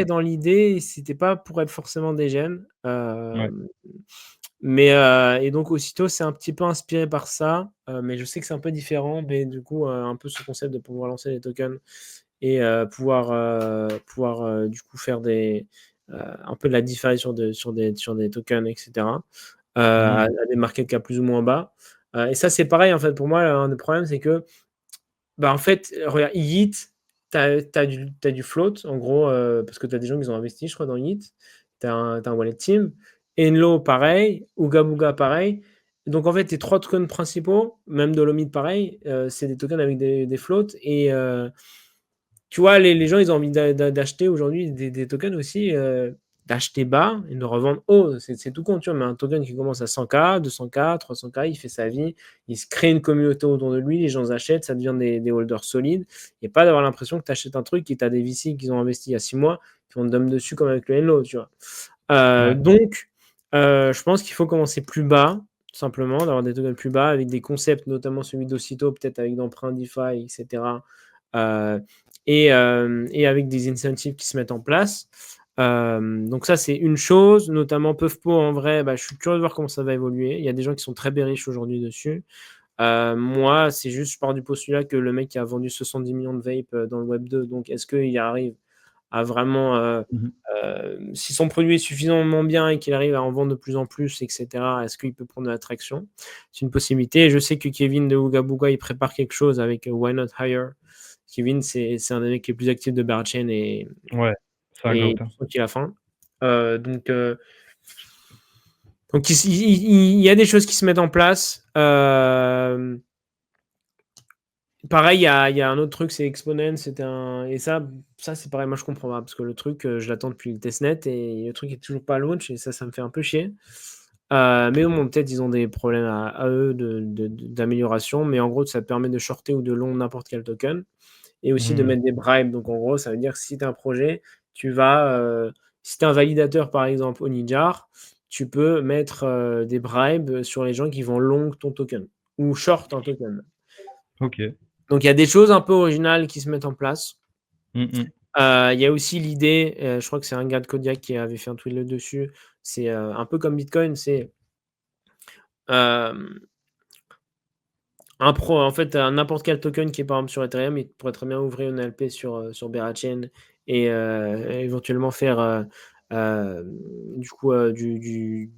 S2: dans l'idée, c'était pas pour être forcément des gènes.
S3: Ouais.
S2: Et donc aussitôt, c'est un petit peu inspiré par ça, mais je sais que c'est un peu différent, mais du coup, un peu ce concept de pouvoir lancer les tokens et pouvoir du coup faire un peu de la différence sur des tokens, etc. À
S3: Mmh.
S2: des market cap plus ou moins bas. Et ça, c'est pareil, en fait, pour moi, un des problèmes, c'est que, bah, en fait, regarde, Yeet, tu as du float, en gros, parce que tu as des gens qui ont investi, je crois, dans Yeet. Tu as un wallet team. Enlo, pareil. Ooga Booga, pareil. donc en fait, tes 3 tokens principaux, même Dolomite pareil, c'est des tokens avec des floats et tu vois, les gens, ils ont envie d'acheter aujourd'hui des tokens aussi, d'acheter bas et de revendre haut. C'est tout con, tu vois, mais un token qui commence à 100K, 200K, 300K, il fait sa vie, il se crée une communauté autour de lui, les gens achètent, ça devient des holders solides, et pas d'avoir l'impression que tu achètes un truc et tu as des VC qui ont investi il y a 6 mois, qui vont te dump dessus comme avec le Hello, tu vois.
S3: Ouais.
S2: Donc, je pense qu'il faut commencer plus bas, tout simplement, d'avoir des tokens plus bas avec des concepts, notamment celui d'Occito, peut-être avec d'emprunt DeFi, etc. Et avec des incentives qui se mettent en place. Donc ça, c'est une chose, notamment Puffpo, en vrai, bah, je suis curieux de voir comment ça va évoluer. Il y a des gens qui sont très bearish aujourd'hui dessus. Moi, c'est juste, je pars du postulat que le mec a vendu 70 millions de vape dans le Web 2, donc est-ce qu'il arrive à vraiment,
S3: Mmh.
S2: si son produit est suffisamment bien et qu'il arrive à en vendre de plus en plus, etc., est-ce qu'il peut prendre de l'attraction? C'est une possibilité. Et je sais que Kevin de Ooga Booga, il prépare quelque chose avec Why Not Hire. Kevin, c'est un des mecs les plus actifs de Bearchain et
S3: Ouais, ça a
S2: je
S3: hein.
S2: sens qu'il a faim. Donc il y a des choses qui se mettent en place. Pareil, il y a un autre truc, c'est Exponent. Et ça c'est pareil, moi je comprends pas parce que le truc, je l'attends depuis le testnet et le truc est toujours pas launch et ça me fait un peu chier. Mais bon, peut-être ils ont des problèmes à eux d'amélioration, mais en gros, ça te permet de shorter ou de long n'importe quel token et aussi de
S3: Mmh.
S2: mettre des bribes. Donc en gros, ça veut dire que si tu as un projet, tu vas, si tu es un validateur par exemple au Nijar, tu peux mettre des bribes sur les gens qui vont long ton token ou short un token.
S3: OK.
S2: Donc il y a des choses un peu originales qui se mettent en place.
S3: Mmh mh.
S2: Il y a aussi l'idée, je crois que c'est un gars de Kodiak qui avait fait un tweet là-dessus, c'est un peu comme Bitcoin, c'est en fait, n'importe quel token qui est par exemple sur Ethereum, il pourrait très bien ouvrir une LP sur Berachain et éventuellement faire du coup du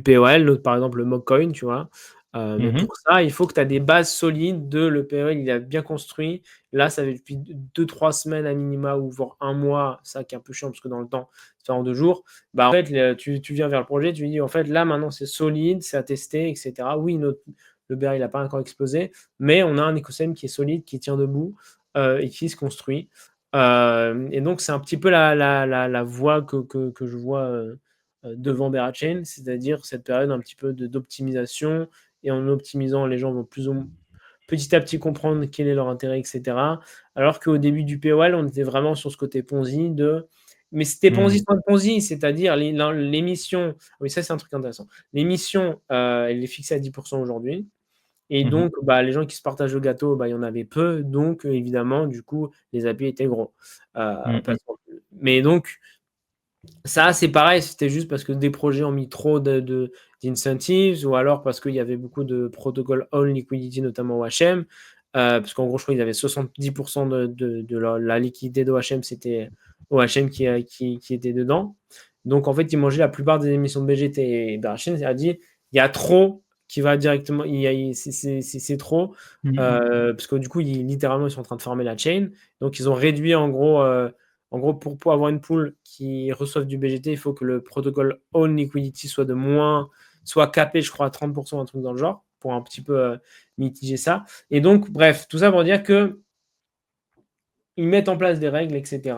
S2: POL, par exemple le Mockcoin, tu vois. Mais
S3: Mmh.
S2: pour ça, il faut que tu as des bases solides de le POL, il a bien construit. Là, ça fait depuis 2-3 semaines à minima ou voire un mois, ça qui est un peu chiant parce que dans le temps, c'est en 2 jours. Bah, en fait, tu viens vers le projet, tu lui dis en fait là maintenant c'est solide, c'est à tester, etc. Oui, le bear il n'a pas encore explosé, mais on a un écosystème qui est solide, qui tient debout et qui se construit. Et donc c'est un petit peu la voie que je vois devant Berachain, c'est-à-dire cette période un petit peu d'optimisation, et en optimisant, les gens vont plus ou petit à petit comprendre quel est leur intérêt, etc. Alors qu'au début du POL, on était vraiment sur ce côté Ponzi mais c'était Ponzi
S3: Mmh.
S2: sans Ponzi, c'est-à-dire l'émission. Oui, ça c'est un truc intéressant. L'émission, elle est fixée à 10% aujourd'hui. Et
S3: Mmh.
S2: donc, bah, les gens qui se partagent le gâteau, bah, il y en avait peu. Donc, évidemment, du coup, les API étaient gros.
S3: Mmh mh.
S2: Mais donc, ça, c'est pareil, c'était juste parce que des projets ont mis trop d'incentives ou alors parce qu'il y avait beaucoup de protocoles on liquidity, notamment OHM. Parce qu'en gros, je crois qu'ils avaient 70% de la liquidité d'OHM, c'était OHM qui était dedans. Donc, en fait, ils mangeaient la plupart des émissions de BGT. Et Berchin a dit il y a trop qui va directement, c'est trop.
S3: Mmh.
S2: Parce que du coup, littéralement, ils sont en train de farmer la chain. Donc, ils ont réduit en gros, pour avoir une pool qui reçoive du BGT, il faut que le protocole own liquidity soit capé, je crois, à 30%, un truc dans le genre, pour un petit peu mitiger ça. Et donc, bref, tout ça pour dire que ils mettent en place des règles, etc.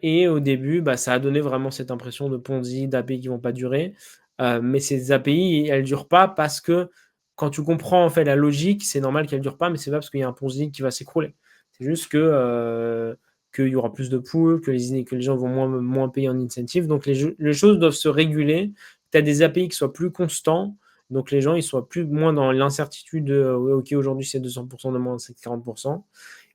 S2: Et au début, bah, ça a donné vraiment cette impression de Ponzi, d'API qui ne vont pas durer. Mais ces API, elles ne durent pas parce que quand tu comprends en fait la logique, c'est normal qu'elles ne durent pas, mais c'est pas parce qu'il y a un Ponzi qui va s'écrouler. C'est juste qu'il y aura plus de pools, que les gens vont moins payer en incentive. Donc les choses doivent se réguler. Tu as des API qui soient plus constants. Donc les gens ils soient moins dans l'incertitude de OK, aujourd'hui c'est 200%, demain c'est 40%.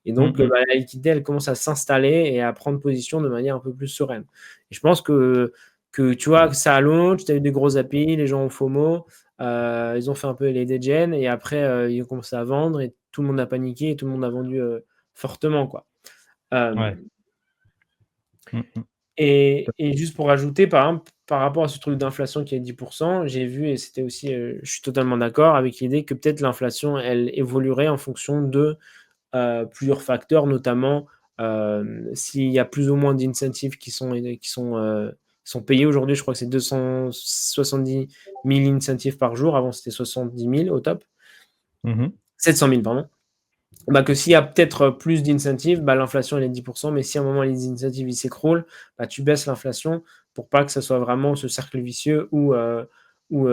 S2: Et donc,
S3: Mmh.
S2: bah, la liquidité, elle commence à s'installer et à prendre position de manière un peu plus sereine. Et je pense que tu vois, que ça a launch, tu as eu des gros API, les gens ont FOMO, ils ont fait un peu les degen et après, ils ont commencé à vendre et tout le monde a paniqué et tout le monde a vendu fortement, quoi.
S3: Ouais.
S2: Euh,
S3: Mmh mh.
S2: et juste pour ajouter, par exemple, par rapport à ce truc d'inflation qui est 10%, j'ai vu, et c'était aussi, je suis totalement d'accord avec l'idée que peut-être l'inflation, elle évoluerait en fonction de plusieurs facteurs, notamment s'il y a plus ou moins d'incentives qui sont Ils sont payés aujourd'hui, je crois que c'est 270 000 incentives par jour. Avant, c'était 70 000 au top. 700 000, pardon. Bah, que s'il y a peut-être plus d'incentives, bah, l'inflation elle est 10%, mais si à un moment les incentives ils s'écroulent, bah, tu baisses l'inflation pour pas que ça soit vraiment ce cercle vicieux où,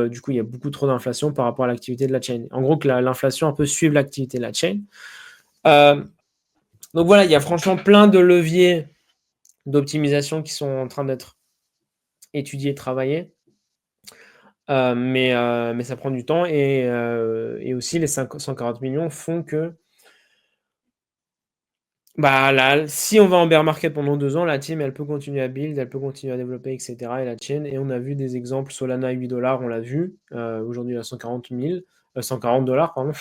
S2: du coup il y a beaucoup trop d'inflation par rapport à l'activité de la chain. En gros, que l'inflation un peu suive l'activité de la chain. Donc voilà, il y a franchement plein de leviers d'optimisation qui sont en train d'être étudiés, travaillés. Mais ça prend du temps et aussi les 140 millions font que bah là, si on va en bear market pendant 2 ans, la team elle peut continuer à build, elle peut continuer à développer, etc. Et la chain, et on a vu des exemples, Solana à 8 $, on l'a vu, aujourd'hui à 140 000, 140 $, pardon.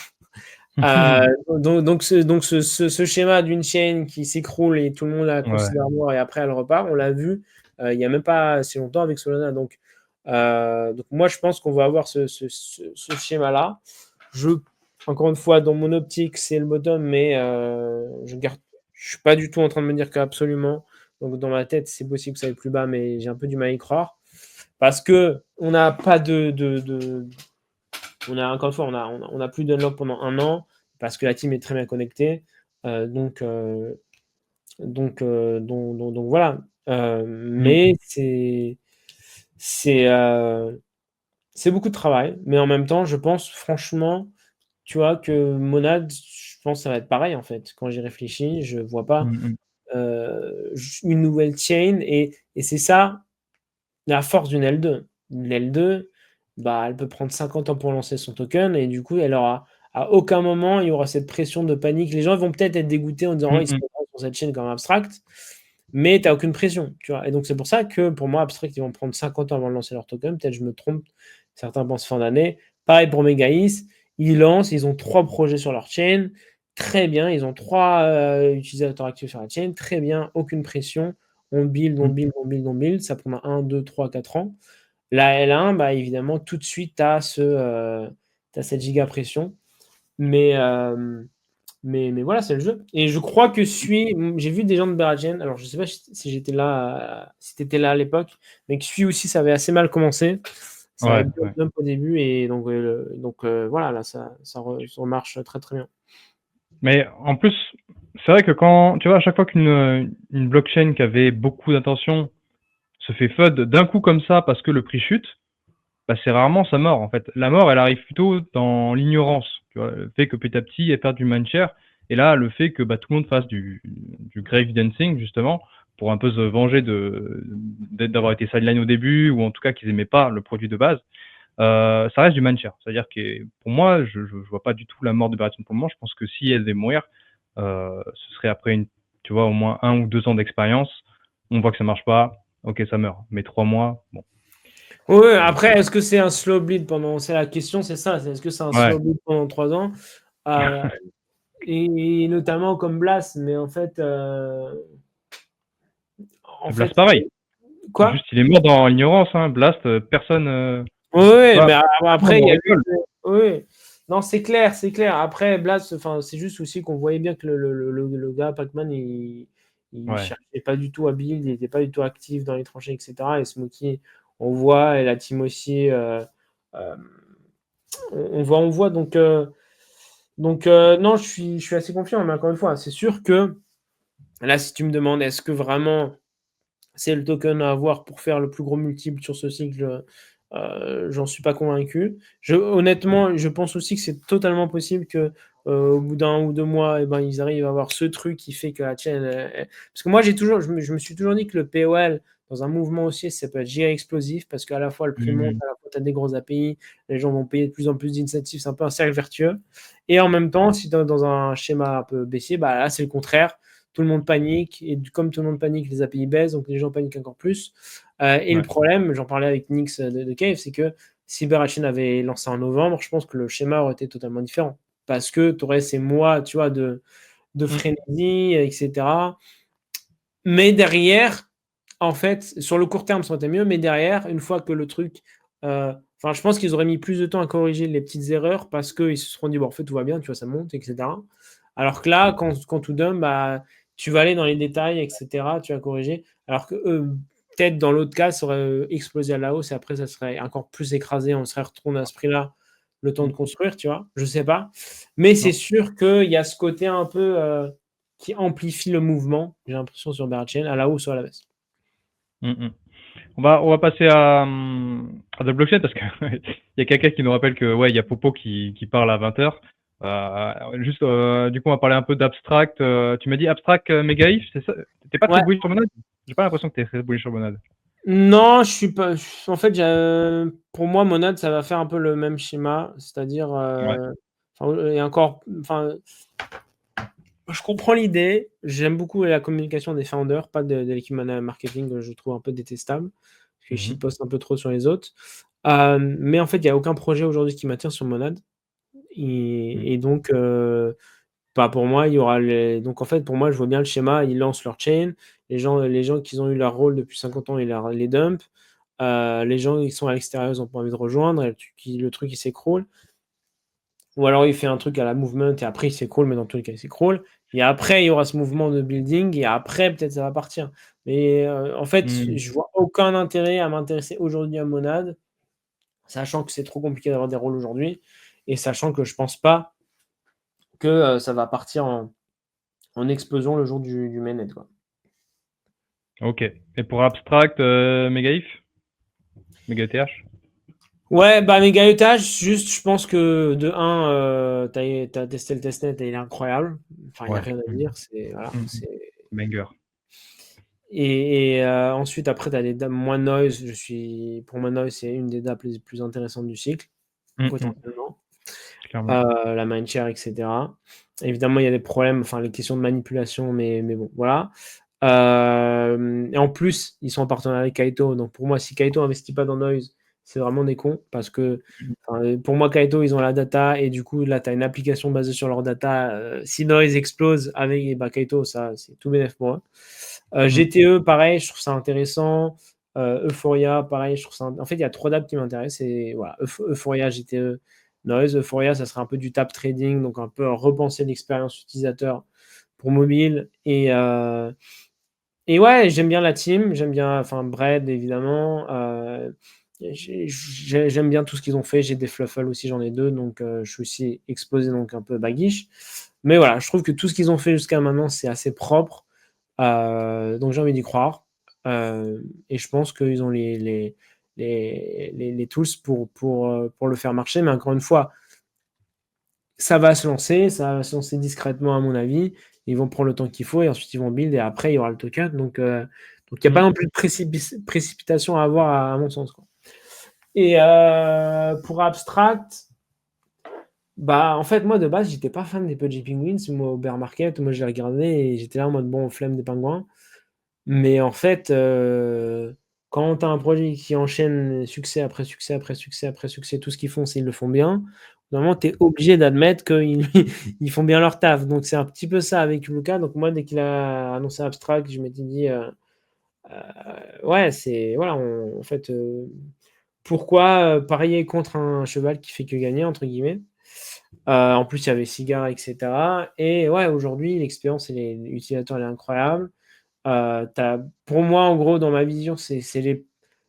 S2: Donc ce schéma d'une chain qui s'écroule et tout le monde la considère mort et après elle repart, on l'a vu il n'y a même pas assez longtemps avec Solana. Donc moi je pense qu'on va avoir ce schéma-là. Encore une fois, dans mon optique, c'est le bottom, mais je suis pas du tout en train de me dire qu'absolument. Donc dans ma tête, c'est possible que ça aille plus bas, mais j'ai un peu du mal à y croire. Parce que on n'a pas on a encore une fois, on a plus d'unlock pendant 1 an parce que la team est très bien connectée. Donc voilà. Mais c'est beaucoup de travail. Mais en même temps, je pense franchement, tu vois, que Monad, je pense que ça va être pareil en fait. Quand j'y réfléchis, je vois pas une nouvelle chain et c'est ça la force d'une L2. Une L2, bah, elle peut prendre 50 ans pour lancer son token et du coup, elle aura à aucun moment il y aura cette pression de panique. Les gens vont peut-être être dégoûtés en disant oh, ils sont sur cette chaîne comme Abstract, mais tu n'as aucune pression. Tu vois. Et donc, c'est pour ça que pour moi, Abstract, ils vont prendre 50 ans avant de lancer leur token. Peut-être je me trompe. Certains pensent fin d'année. Pareil pour Megaïs. Ils lancent, ils ont 3 projets sur leur chaîne. Très bien. Ils ont 3 utilisateurs actifs sur la chaîne. Très bien. Aucune pression. On build, on build, on build, on build. Ça prendra 1, 2, 3, 4 ans. La L1, bah, évidemment, tout de suite, tu as cette giga pression. Mais voilà, c'est le jeu. Et je crois que j'ai vu des gens de Beragen, alors je ne sais pas si j'étais là, si tu étais là à l'époque, mais que aussi, ça avait assez mal commencé. Ça avait bien au début, et donc voilà, là, ça marche très très bien.
S3: Mais en plus, c'est vrai que quand, tu vois, à chaque fois qu'une blockchain qui avait beaucoup d'intention se fait FUD d'un coup comme ça parce que le prix chute, bah c'est rarement sa mort en fait. La mort, elle arrive plutôt dans l'ignorance, tu vois, le fait que petit à petit elle perd du mindshare, et là le fait que bah, tout le monde fasse du grave dancing justement pour un peu se venger d'avoir été sideline au début, ou en tout cas qu'ils aimaient pas le produit de base. Ça reste du mindshare, c'est-à-dire que pour moi, je vois pas du tout la mort de Beratin pour le moment. Je pense que si elle devait mourir, ce serait après tu vois, au moins 1 ou 2 ans d'expérience. On voit que ça marche pas, ok, ça meurt. Mais 3 mois, bon.
S2: Oui, après, est-ce que c'est un slow bleed pendant. C'est la question, c'est ça. Est-ce que c'est un slow bleed pendant 3 ans et notamment comme Blast, mais en fait.
S3: Blast, pareil.
S2: Quoi?
S3: Juste, il est mort dans l'ignorance, hein. Blast, personne.
S2: Oui, mais après, il y a. Oui. Non, c'est clair. Après, Blast, c'est juste aussi qu'on voyait bien que le gars, Pac-Man, il cherchait pas du tout à build, il n'était pas du tout actif dans les tranchées, etc. Et Smokey, on voit, et la team aussi, on voit. Donc, non, je suis assez confiant, mais encore une fois, c'est sûr que là, si tu me demandes, est-ce que vraiment c'est le token à avoir pour faire le plus gros multiple sur ce cycle, j'en suis pas convaincu. Honnêtement, je pense aussi que c'est totalement possible que au bout d'1 ou 2 mois, ils arrivent à avoir ce truc qui fait que la chaîne. Parce que moi, je me suis toujours dit que le POL, dans un mouvement aussi, ça peut être giga explosif parce qu'à la fois le prix monte, à la fois tu as des gros API, les gens vont payer de plus en plus d'incentives, c'est un peu un cercle vertueux. Et en même temps, si tu es dans un schéma un peu baissier, bah là, c'est le contraire. Tout le monde panique, et comme tout le monde panique, les API baissent, donc les gens paniquent encore plus. Le problème, j'en parlais avec Nix de Cave, c'est que si Beratin avait lancé en novembre, je pense que le schéma aurait été totalement différent. Parce que tu aurais ces mois, tu vois, de frénésie, etc. Mais derrière, en fait, sur le court terme, ça aurait été mieux, mais derrière, une fois que le truc. Je pense qu'ils auraient mis plus de temps à corriger les petites erreurs parce qu'ils se seront dit, bon, en fait, tout va bien, tu vois, ça monte, etc. Alors que là, quand tout donne, bah, tu vas aller dans les détails, etc. Tu vas corriger. Alors que peut-être dans l'autre cas, ça aurait explosé à la hausse et après, ça serait encore plus écrasé. On serait retourné à ce prix-là, le temps de construire, tu vois. Je sais pas. Mais c'est sûr qu'il y a ce côté un peu qui amplifie le mouvement, j'ai l'impression, sur bear chain, à la hausse ou à la baisse.
S3: On va passer à The Blockchain parce que il y a quelqu'un qui nous rappelle que ouais, il y a Popo qui parle à 20h. Juste, du coup, on va parler un peu d'Abstract. Tu m'as dit Abstract Megaif, c'est ça? T'es pas très bullish sur Monad? J'ai pas l'impression que t'es très bullish sur Monad.
S2: Non, je suis pas. En fait, pour moi, Monad, ça va faire un peu le même schéma, c'est-à-dire, et encore, je comprends l'idée. J'aime beaucoup la communication des founders, pas de l'équipe marketing, que je trouve un peu détestable, parce qu'ils shitpostent un peu trop sur les autres. Mais en fait, il n'y a aucun projet aujourd'hui qui m'attire sur Monad. Et donc, pour moi, il y aura donc en fait, pour moi, je vois bien le schéma. Ils lancent leur chain. Les gens qui ont eu leur rôle depuis 50 ans, ils les dumpent. Les gens qui sont à l'extérieur, ils n'ont pas envie de rejoindre. Et le truc, il s'écroule. Ou alors, il fait un truc à la movement et après, il s'écroule, mais dans tous les cas, il s'écroule. Et après, il y aura ce mouvement de building et après, peut-être, ça va partir. Mais en fait, je vois aucun intérêt à m'intéresser aujourd'hui à Monad, sachant que c'est trop compliqué d'avoir des rôles aujourd'hui et sachant que je pense pas que ça va partir en explosion le jour du mainnet, quoi.
S3: Ok. Et pour Abstract, Megaif? MegaETH?
S2: Ouais, Mega juste, je pense que de 1, t'as testé le testnet et il est incroyable. Enfin, il n'y a rien à dire.
S3: Banger.
S2: Et ensuite, après, tu as des DApps moins noise. Pour moi, noise, c'est une des DApps les plus intéressantes du cycle, potentiellement. La mindshare, etc. Évidemment, il y a des problèmes, les questions de manipulation, mais bon, voilà. Et en plus, ils sont en partenariat avec Kaito. Donc, pour moi, si Kaito n'investit pas dans Noise, c'est vraiment des cons. Parce que, pour moi, Kaito, ils ont la data. Et du coup, là, tu as une application basée sur leur data. Si Noise explose avec Kaito, ça, c'est tout bénéf pour eux. GTE, pareil, je trouve ça intéressant. Euphoria, pareil, je trouve ça. En fait, il y a 3 dApps qui m'intéressent. Et voilà, Euphoria, GTE, Noise. Euphoria, ça serait un peu du tap trading. Donc, un peu repenser l'expérience utilisateur pour mobile. Et ouais, j'aime bien la team, j'aime bien, Bread évidemment. J'aime bien tout ce qu'ils ont fait. J'ai des Fluffle aussi, j'en ai 2, donc je suis aussi exposé, donc un peu baggish. Mais voilà, je trouve que tout ce qu'ils ont fait jusqu'à maintenant, c'est assez propre. Donc j'ai envie d'y croire. Et je pense qu'ils ont les tools pour le faire marcher. Mais encore une fois, ça va se lancer discrètement à mon avis. Ils vont prendre le temps qu'il faut et ensuite ils vont build et après il y aura le token. Donc il n'y a pas non plus de précipitation à avoir à mon sens, quoi. Et pour Abstract, en fait moi de base j'étais pas fan des Pudgy Penguins. Moi au bear market, moi j'ai regardé et j'étais là en mode bon, flemme des pingouins. Mais en fait quand tu as un produit qui enchaîne succès après succès après succès après succès, tout ce qu'ils font, c'est ils le font bien. Normalement, tu es obligé d'admettre qu'ils font bien leur taf. Donc, c'est un petit peu ça avec Luca. Donc, moi, dès qu'il a annoncé Abstract, je m'étais dit, ouais, c'est. Voilà, en fait, pourquoi parier contre un cheval qui fait que gagner, entre guillemets. En plus, il y avait Cigar, etc. Et ouais, aujourd'hui, l'expérience et l'utilisateur, elle est incroyable. Pour moi, en gros, dans ma vision, c'est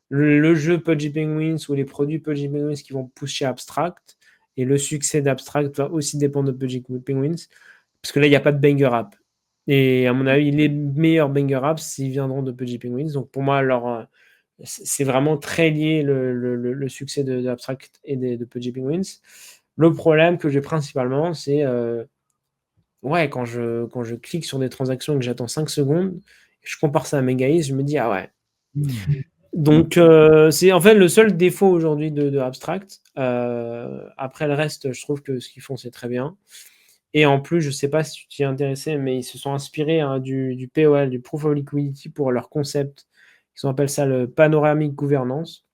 S2: le jeu Pudgy Penguins ou les produits Pudgy Penguins qui vont pousser Abstract. Et le succès d'Abstract va aussi dépendre de Pudgy Penguins. Parce que là, il n'y a pas de banger app. Et à mon avis, les meilleurs banger apps, ils viendront de Pudgy Penguins. Donc pour moi, c'est vraiment très lié le succès d'Abstract et de Pudgy Penguins. Le problème que j'ai principalement, c'est ouais, quand je clique sur des transactions et que j'attends 5 secondes, je compare ça à Megaïs, je me dis, ah ouais. Donc, c'est en fait le seul défaut aujourd'hui de Abstract. Après le reste, je trouve que ce qu'ils font, c'est très bien. Et en plus, je ne sais pas si tu t'y es intéressé, mais ils se sont inspirés du POL, du Proof of Liquidity, pour leur concept. Ils appellent ça le Panoramic Governance.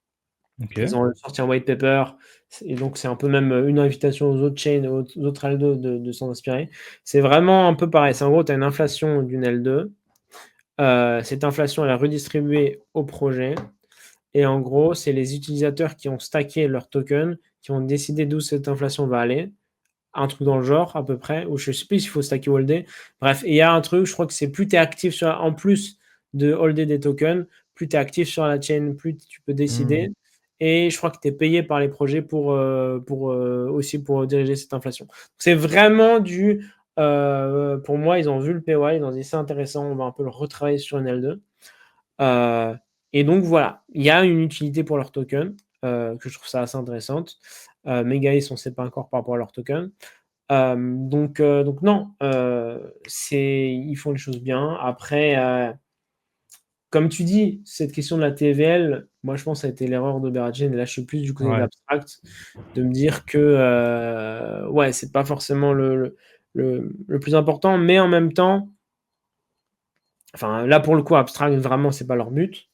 S3: Okay.
S2: Ils ont sorti un white paper. Et donc, c'est un peu même une invitation aux autres chains, aux autres L2 de s'en inspirer. C'est vraiment un peu pareil. C'est en gros, tu as une inflation d'une L2. Cette inflation, elle est redistribuée au projet. Et en gros, c'est les utilisateurs qui ont stacké leur token, qui ont décidé d'où cette inflation va aller. Un truc dans le genre, à peu près, ou je ne sais plus s'il faut stacker ou holder. Bref, il y a un truc, je crois que c'est plus tu es actif en plus de holder des tokens, plus tu es actif sur la chaîne, plus tu peux décider. Et je crois que tu es payé par les projets aussi pour diriger cette inflation. C'est vraiment pour moi, ils ont vu le POI, ils ont dit c'est intéressant, on va un peu le retravailler sur une L2. Et donc voilà, il y a une utilité pour leur token, que je trouve ça assez intéressante. Megaïs, on ne sait pas encore par rapport à leur token. Donc non, ils font les choses bien. Après, comme tu dis, cette question de la TVL, moi je pense que ça a été l'erreur de Berachain, et là je suis plus du côté de l'abstract, de me dire que c'est pas forcément le plus important, mais en même temps, enfin là pour le coup, abstract, vraiment c'est pas leur but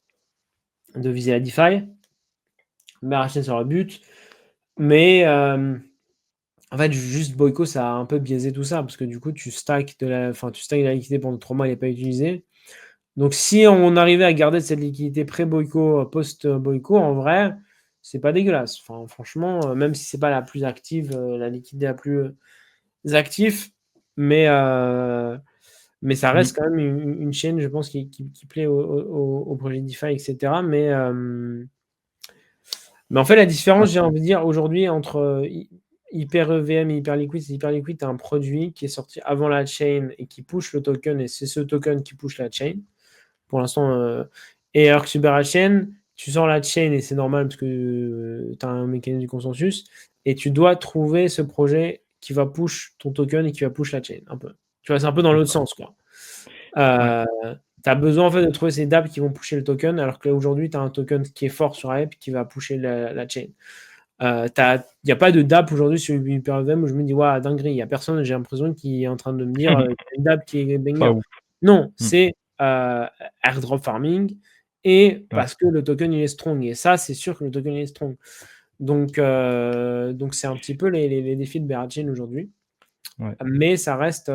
S2: de viser la DeFi. Berachain c'est leur but, mais en fait, juste Boyco, ça a un peu biaisé tout ça, parce que du coup, tu stacks la liquidité pendant 3 mois, elle n'est pas utilisée. Donc, si on arrivait à garder cette liquidité pré-Boyco, post-Boyco, en vrai, c'est pas dégueulasse. Enfin, franchement, même si c'est pas la plus active, la liquidité la plus active, mais ça reste quand même une chaîne, je pense, qui plaît au projet DeFi, etc. Mais en fait, la différence, j'ai envie de dire, aujourd'hui, entre Hyper EVM et Hyper Liquid, c'est Hyper Liquid, tu as un produit qui est sorti avant la chain et qui push le token, et c'est ce token qui push la chain. Pour l'instant, et alors que sur Berachain, tu sors la chain et c'est normal parce que tu as un mécanisme du consensus et tu dois trouver ce projet qui va push ton token et qui va push la chain un peu. Tu vois, c'est un peu dans l'autre sens, quoi. Tu as besoin en fait de trouver ces dApps qui vont pusher le token, alors qu'aujourd'hui, tu as un token qui est fort sur Ape qui va pusher la chain. Il n'y a pas de dApp aujourd'hui sur HyperVM où je me dis, ouais, dinguerie, il n'y a personne, j'ai l'impression qui est en train de me dire une dApp qui est banger. Non, c'est airdrop farming et parce que le token il est strong. Et ça, c'est sûr que le token il est strong. Donc c'est un petit peu les défis de Berachain aujourd'hui. Mais ça reste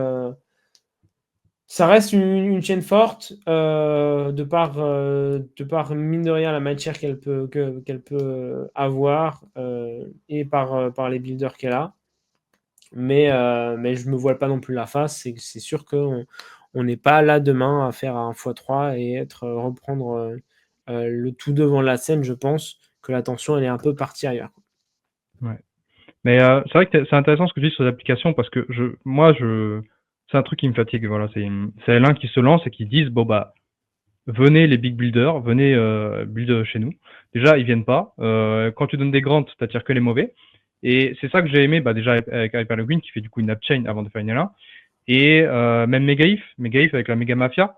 S2: une chaîne forte de par mine de rien la matière qu'elle peut avoir et par les builders qu'elle a. Mais je me voile pas non plus la face. C'est sûr qu'on n'est pas là demain à faire un x3 et reprendre le tout devant la scène. Je pense que l'attention elle est un peu partie ailleurs.
S3: Ouais. Mais c'est vrai que c'est intéressant ce que tu dis sur les applications parce que c'est un truc qui me fatigue. Voilà, c'est l'un qui se lance et qui disent bon bah venez les big builders, venez build chez nous. Déjà ils viennent pas. Quand tu donnes des grants, t'attires que les mauvais. Et c'est ça que j'ai aimé déjà avec Hyperliquid qui fait du coup une app chain avant de faire une L1. Et même Megaif avec la Mega Mafia,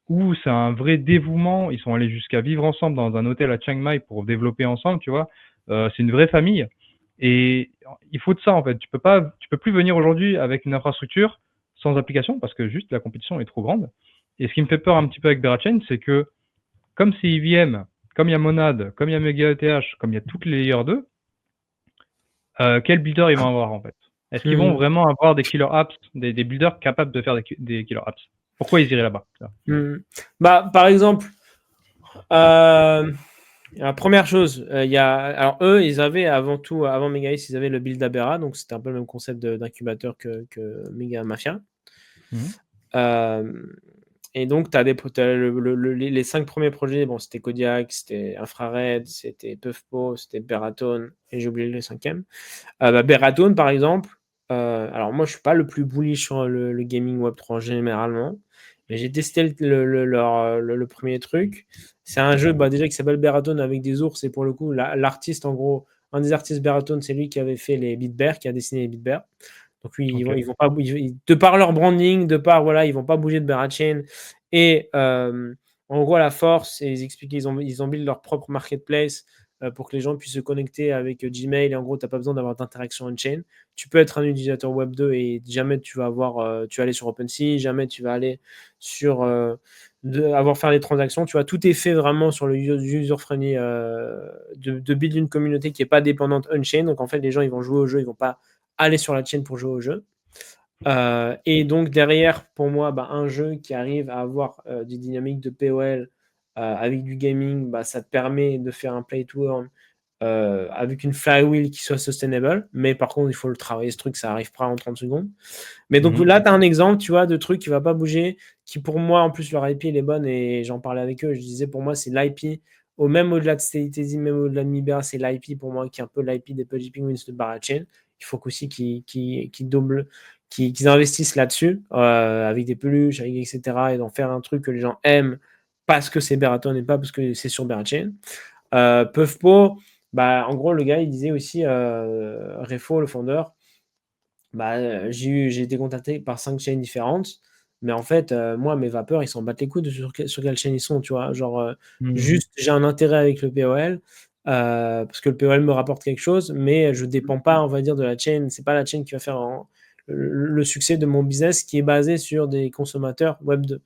S3: où c'est un vrai dévouement. Ils sont allés jusqu'à vivre ensemble dans un hôtel à Chiang Mai pour développer ensemble, tu vois. C'est une vraie famille. Et il faut de ça en fait. Tu peux plus venir aujourd'hui avec une infrastructure sans application parce que juste la compétition est trop grande. Et ce qui me fait peur un petit peu avec Berachain, c'est que comme c'est IVM, comme il y a Monad, comme il y a Mega ETH, comme il y a toutes les layers 2, quel builder ils vont avoir en fait? Est-ce qu'ils vont vraiment avoir des killer apps, des builders capables de faire des killer apps? Pourquoi ils iraient là-bas?
S2: Bah, par exemple, la première chose, alors eux, ils avaient avant Megaïs, ils avaient le build Abera, donc c'était un peu le même concept d'incubateur que Mega Mafia. Et donc, tu as les 5 premiers projets, bon, c'était Kodiak, c'était Infrared, c'était Puffpo, c'était Beraton, et j'ai oublié le 5e. Beraton, par exemple, alors moi, je suis pas le plus bullish sur le gaming Web3 généralement, mais j'ai testé le premier truc. C'est un jeu déjà qui s'appelle Beraton avec des ours, et pour le coup, l'artiste, en gros, un des artistes Beraton, c'est lui qui avait fait les BitBear, qui a dessiné les BitBear. Donc oui, ils vont pas, de par leur branding, ils vont pas bouger de Berachain. Et en gros, la force, et ils expliquent qu'ils ont build leur propre marketplace pour que les gens puissent se connecter avec Gmail. Et en gros, tu n'as pas besoin d'avoir d'interaction on-chain. Tu peux être un utilisateur Web 2 et jamais tu vas aller sur OpenSea, jamais tu vas aller sur faire des transactions. Tu vois, tout est fait vraiment sur le user-friendly de build une communauté qui n'est pas dépendante on-chain. Donc en fait, les gens, ils vont jouer au jeu, ils vont pas aller sur la chaîne pour jouer au jeu. Et donc derrière, pour moi, un jeu qui arrive à avoir des dynamiques de POL avec du gaming, ça te permet de faire un play to earn avec une flywheel qui soit sustainable. Mais par contre, il faut le travailler, ce truc, ça arrive pas en 30 secondes. Mais donc là, tu as un exemple, tu vois, de truc qui va pas bouger, qui pour moi, en plus, leur IP, elle est bonne, et j'en parlais avec eux, je disais, pour moi, c'est l'IP, même au-delà de Statelity, même au-delà de Mibera, c'est l'IP pour moi, qui est un peu l'IP des Pudgy Penguins de Barachain. Il faut qu'aussi qu'ils investissent là-dessus, avec des peluches, etc., et d'en faire un truc que les gens aiment, parce que c'est Beraton et pas parce que c'est sur Berachain. Puffpo, bah, en gros, le gars, il disait aussi, Refo, le fondeur, bah, j'ai été contacté par 5 chaînes différentes, mais en fait, moi, mes vapeurs, ils s'en battent les couilles sur quelle chaîne ils sont, tu vois. Genre, juste, j'ai un intérêt avec le POL, parce que le POL me rapporte quelque chose, mais je dépends pas, on va dire, de la chaîne. C'est pas la chaîne qui va faire le succès de mon business qui est basé sur des consommateurs Web 2.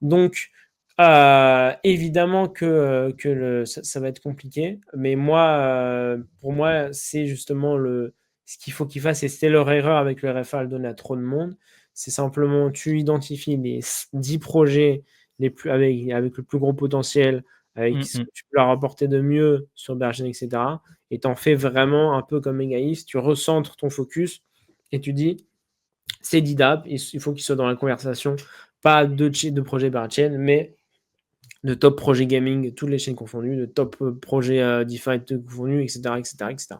S2: Donc, évidemment que ça va être compliqué, mais moi, pour moi, c'est justement ce qu'il faut qu'ils fassent, et c'était leur erreur avec le RFA à le donner à trop de monde. C'est simplement, tu identifies les 10 projets avec le plus gros potentiel, avec ce que tu peux leur apporter de mieux sur Bergen, etc. Et t'en fais vraiment un peu comme Megaïs, tu recentres ton focus et tu dis, c'est DIDAP, il faut qu'ils soient dans la conversation, pas de projets Bergen, mais de top projets gaming, toutes les chaînes confondues, de top projets DeFi confondus, etc., etc., etc.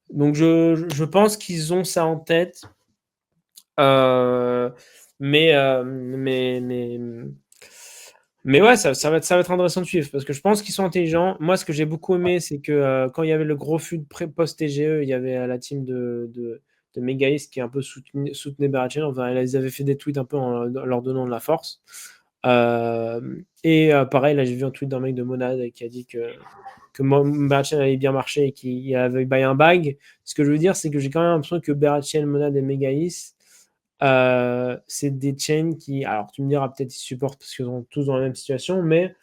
S2: Donc, je pense qu'ils ont ça en tête. Mais ouais, ça va être intéressant de suivre, parce que je pense qu'ils sont intelligents. Moi, ce que j'ai beaucoup aimé, c'est que quand il y avait le gros flux de post-TGE, il y avait la team de Megaïs qui un peu soutenait Berachain. Enfin, ils avaient fait des tweets un peu en leur donnant de la force. Pareil, là, j'ai vu un tweet d'un mec de Monad qui a dit que Berachain allait bien marcher et qu'il avait buy un bag. Ce que je veux dire, c'est que j'ai quand même l'impression que Berachain, Monad et Megaïs, c'est des chains qui, alors tu me diras, peut-être ils supportent parce qu'ils sont tous dans la même situation, mais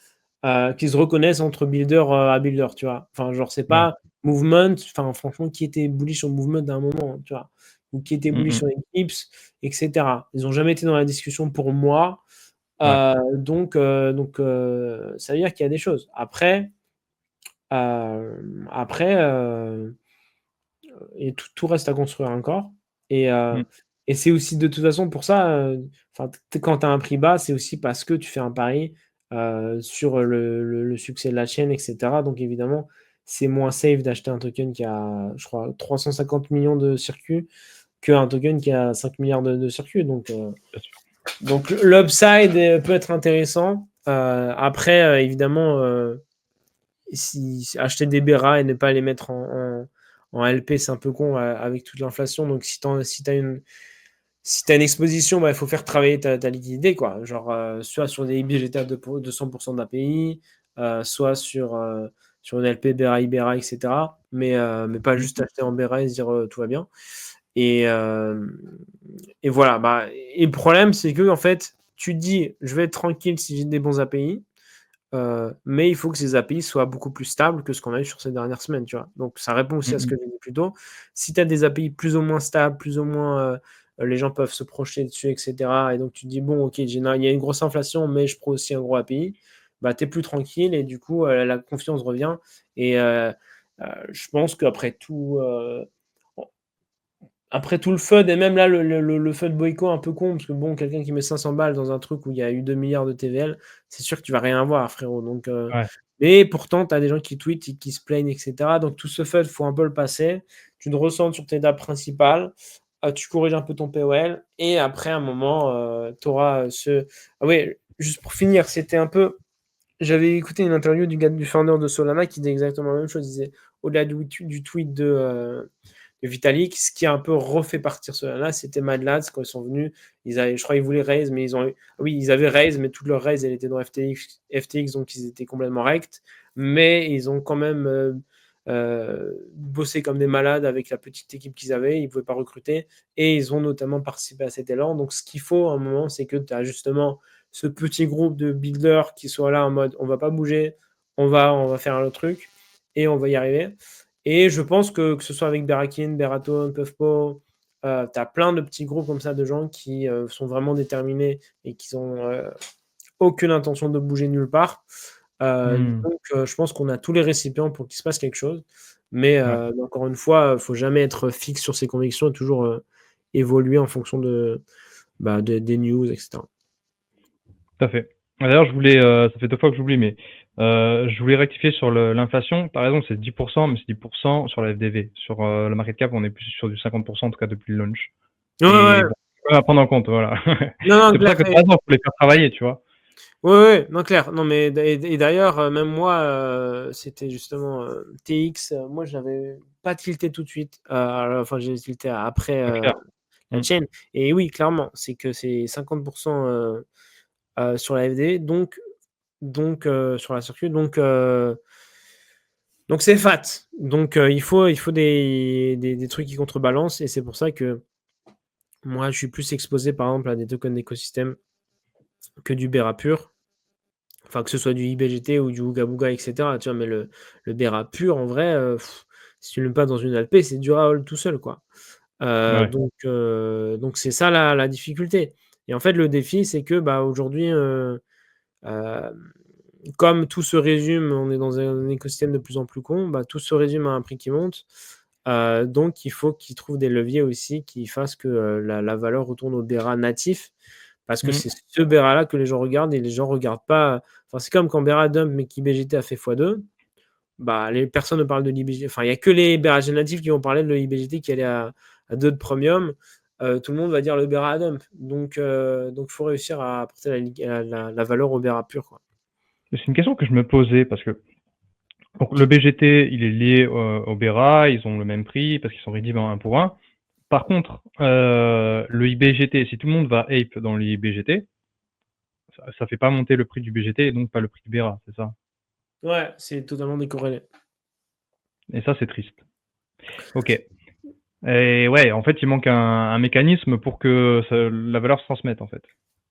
S2: qui se reconnaissent entre builder à builder, tu vois. Enfin, genre, c'est pas Movement, enfin, franchement, qui était bullish sur Movement à un moment, tu vois, ou qui était bullish sur Eclipse, etc. Ils n'ont jamais été dans la discussion pour moi. Donc, ça veut dire qu'il y a des choses. Après, et tout reste à construire encore. Et c'est aussi de toute façon pour ça, quand tu as un prix bas, c'est aussi parce que tu fais un pari sur le succès de la chaîne, etc. Donc évidemment, c'est moins safe d'acheter un token qui a, je crois, 350 millions de circuits qu'un token qui a 5 milliards de circuits. Donc l'upside peut être intéressant. Après, évidemment, acheter des BERA et ne pas les mettre en LP, c'est un peu con avec toute l'inflation. Donc, si tu as une exposition, il faut faire travailler ta liquidité, quoi. Genre, soit sur des IBGTA de 100% d'API, soit sur une LP, BERA, IBERA, etc. Mais pas juste acheter en BERA et se dire tout va bien. Et voilà. Et le problème, c'est que, en fait, tu te dis, je vais être tranquille si j'ai des bons API. Mais il faut que ces API soient beaucoup plus stables que ce qu'on a eu sur ces dernières semaines, tu vois. Donc, ça répond aussi à ce que j'ai dit plus tôt. Si tu as des API plus ou moins stables, plus ou moins les gens peuvent se projeter dessus, etc. Et donc, tu te dis, bon, ok, il y a une grosse inflation, mais je prends aussi un gros API. Bah, tu es plus tranquille et du coup, la confiance revient. Et je pense qu'après tout, le FUD, et même là, le FUD Boyko un peu con, parce que bon, quelqu'un qui met 500 balles dans un truc où il y a eu 2 milliards de TVL, c'est sûr que tu vas rien avoir, frérot. Donc, mais pourtant, tu as des gens qui tweetent, qui se plaignent, etc. Donc, tout ce FUD, il faut un peu le passer. Tu te ressens sur tes DApp principales, tu corriges un peu ton POL, et après, à un moment, tu auras ce. Ah oui, juste pour finir, c'était un peu. J'avais écouté une interview du founder de Solana qui disait exactement la même chose. Il disait, au-delà du tweet de Vitalik, ce qui a un peu refait partir Solana, c'était Mad Lads quand ils sont venus. Je crois qu'ils voulaient raise, mais ils avaient raise, mais toute leur raise, elle était dans FTX, donc ils étaient complètement rect. Mais ils ont quand même bossé comme des malades avec la petite équipe qu'ils avaient. Ils ne pouvaient pas recruter et ils ont notamment participé à cet élan. Donc, ce qu'il faut à un moment, c'est que tu as justement ce petit groupe de builders qui soit là en mode on va pas bouger, on va faire le truc et on va y arriver. Et je pense que ce soit avec Berakin, Beraton, Puffpo, tu as plein de petits groupes comme ça de gens qui sont vraiment déterminés et qui n'ont aucune intention de bouger nulle part.
S3: Hmm.
S2: Donc, je pense qu'on a tous les récipients pour qu'il se passe quelque chose. Mais
S3: Ouais.
S2: encore une fois, il ne faut jamais être fixe sur ses convictions et toujours évoluer en fonction des news, etc.
S3: Tout à fait. D'ailleurs, ça fait 2 fois que j'oublie, mais je voulais rectifier sur l'inflation. T'as raison, c'est 10%, mais c'est 10% sur la FDV. Sur le market cap, on est plus sur du 50%, en tout cas depuis le launch.
S2: Ouais,
S3: Et
S2: ouais.
S3: bon, c'est quand même à prendre en compte, voilà.
S2: Non, non,
S3: C'est pour ça
S2: clair.
S3: que t'as raison, faut les faire travailler, tu vois.
S2: Ouais, ouais, non, clair. Non, mais et d'ailleurs, même moi, c'était justement TX. Moi, j'avais pas tilté tout de suite. Enfin, j'ai tilté après
S3: C'est clair.
S2: la
S3: Hmm.
S2: chaîne. Et oui, clairement, c'est que c'est 50% sur la FD, donc sur la circuit, donc c'est fat. Donc il faut des trucs qui contrebalancent. Et c'est pour ça que moi, je suis plus exposé, par exemple, à des tokens d'écosystème que du Bera pur. Enfin, que ce soit du IBGT ou du Ooga Booga, etc. Tu vois, mais le Bera pur, en vrai, si tu le mets pas dans une LP, c'est dur à hold tout seul, quoi.
S3: Ouais.
S2: Donc c'est ça la difficulté. Et en fait, le défi, c'est que bah, aujourd'hui, euh, comme tout se résume, on est dans un écosystème de plus en plus con, bah, tout se résume à un prix qui monte. Donc, il faut qu'ils trouvent des leviers aussi qui fassent que la valeur retourne au Bera natif. Parce que
S3: Hmm.
S2: c'est ce Bera-là que les gens regardent et les gens ne regardent pas. Enfin, c'est comme quand Bera dump mais qu'IBGT a fait x2. Bah, les personnes ne parlent de l'IBGT. Enfin, il n'y a que les Bera natifs qui vont parler de l'IBGT qui allait à 2 de premium. Tout le monde va dire le Bera dump. Donc, il faut réussir à apporter la valeur au Bera pur, quoi.
S3: C'est une question que je me posais parce que donc, le BGT, il est lié au BERA, ils ont le même prix parce qu'ils sont rédits en 1 pour 1. Par contre, le IBGT, si tout le monde va ape dans l'IBGT, ça fait pas monter le prix du BGT et donc pas le prix du BERA, c'est ça.
S2: Ouais, c'est totalement décorrélé.
S3: Et ça, c'est triste. Ok. Et ouais, en fait, il manque un mécanisme pour que la valeur se transmette, en fait.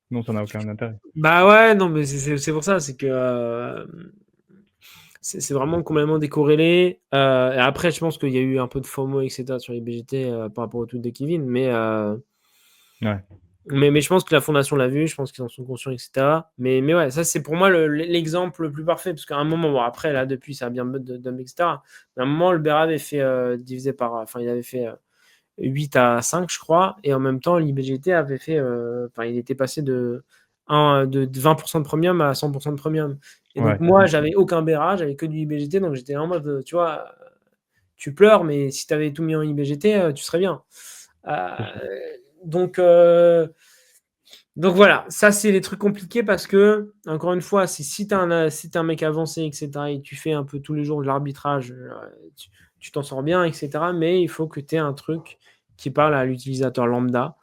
S3: Sinon, ça n'a aucun intérêt.
S2: Bah ouais, non, mais c'est pour ça, c'est que c'est vraiment complètement décorrélé. Et après, je pense qu'il y a eu un peu de FOMO, etc. sur les BGT par rapport au tweet de Kevin,
S3: Ouais.
S2: mais je pense que la fondation l'a vu, je pense qu'ils en sont conscients, etc. Mais ouais, ça c'est pour moi l'exemple le plus parfait, parce qu'à un moment, bon après là depuis ça a bien de dump, etc. Mais à un moment, le Bera avait fait divisé par, enfin il avait fait 8 à 5, je crois, et en même temps, l'IBGT avait fait, enfin il était passé de 20% de premium à 100% de premium. Et donc
S3: Ouais.
S2: moi, j'avais aucun Bera, j'avais que du IBGT, donc j'étais en mode, tu vois, tu pleures, mais si tu avais tout mis en IBGT, tu serais bien.
S3: C'est sûr.
S2: Donc, voilà, ça c'est les trucs compliqués parce que, encore une fois, si tu es un mec avancé, etc., et tu fais un peu tous les jours de l'arbitrage, tu t'en sors bien, etc., mais il faut que tu aies un truc qui parle à l'utilisateur lambda.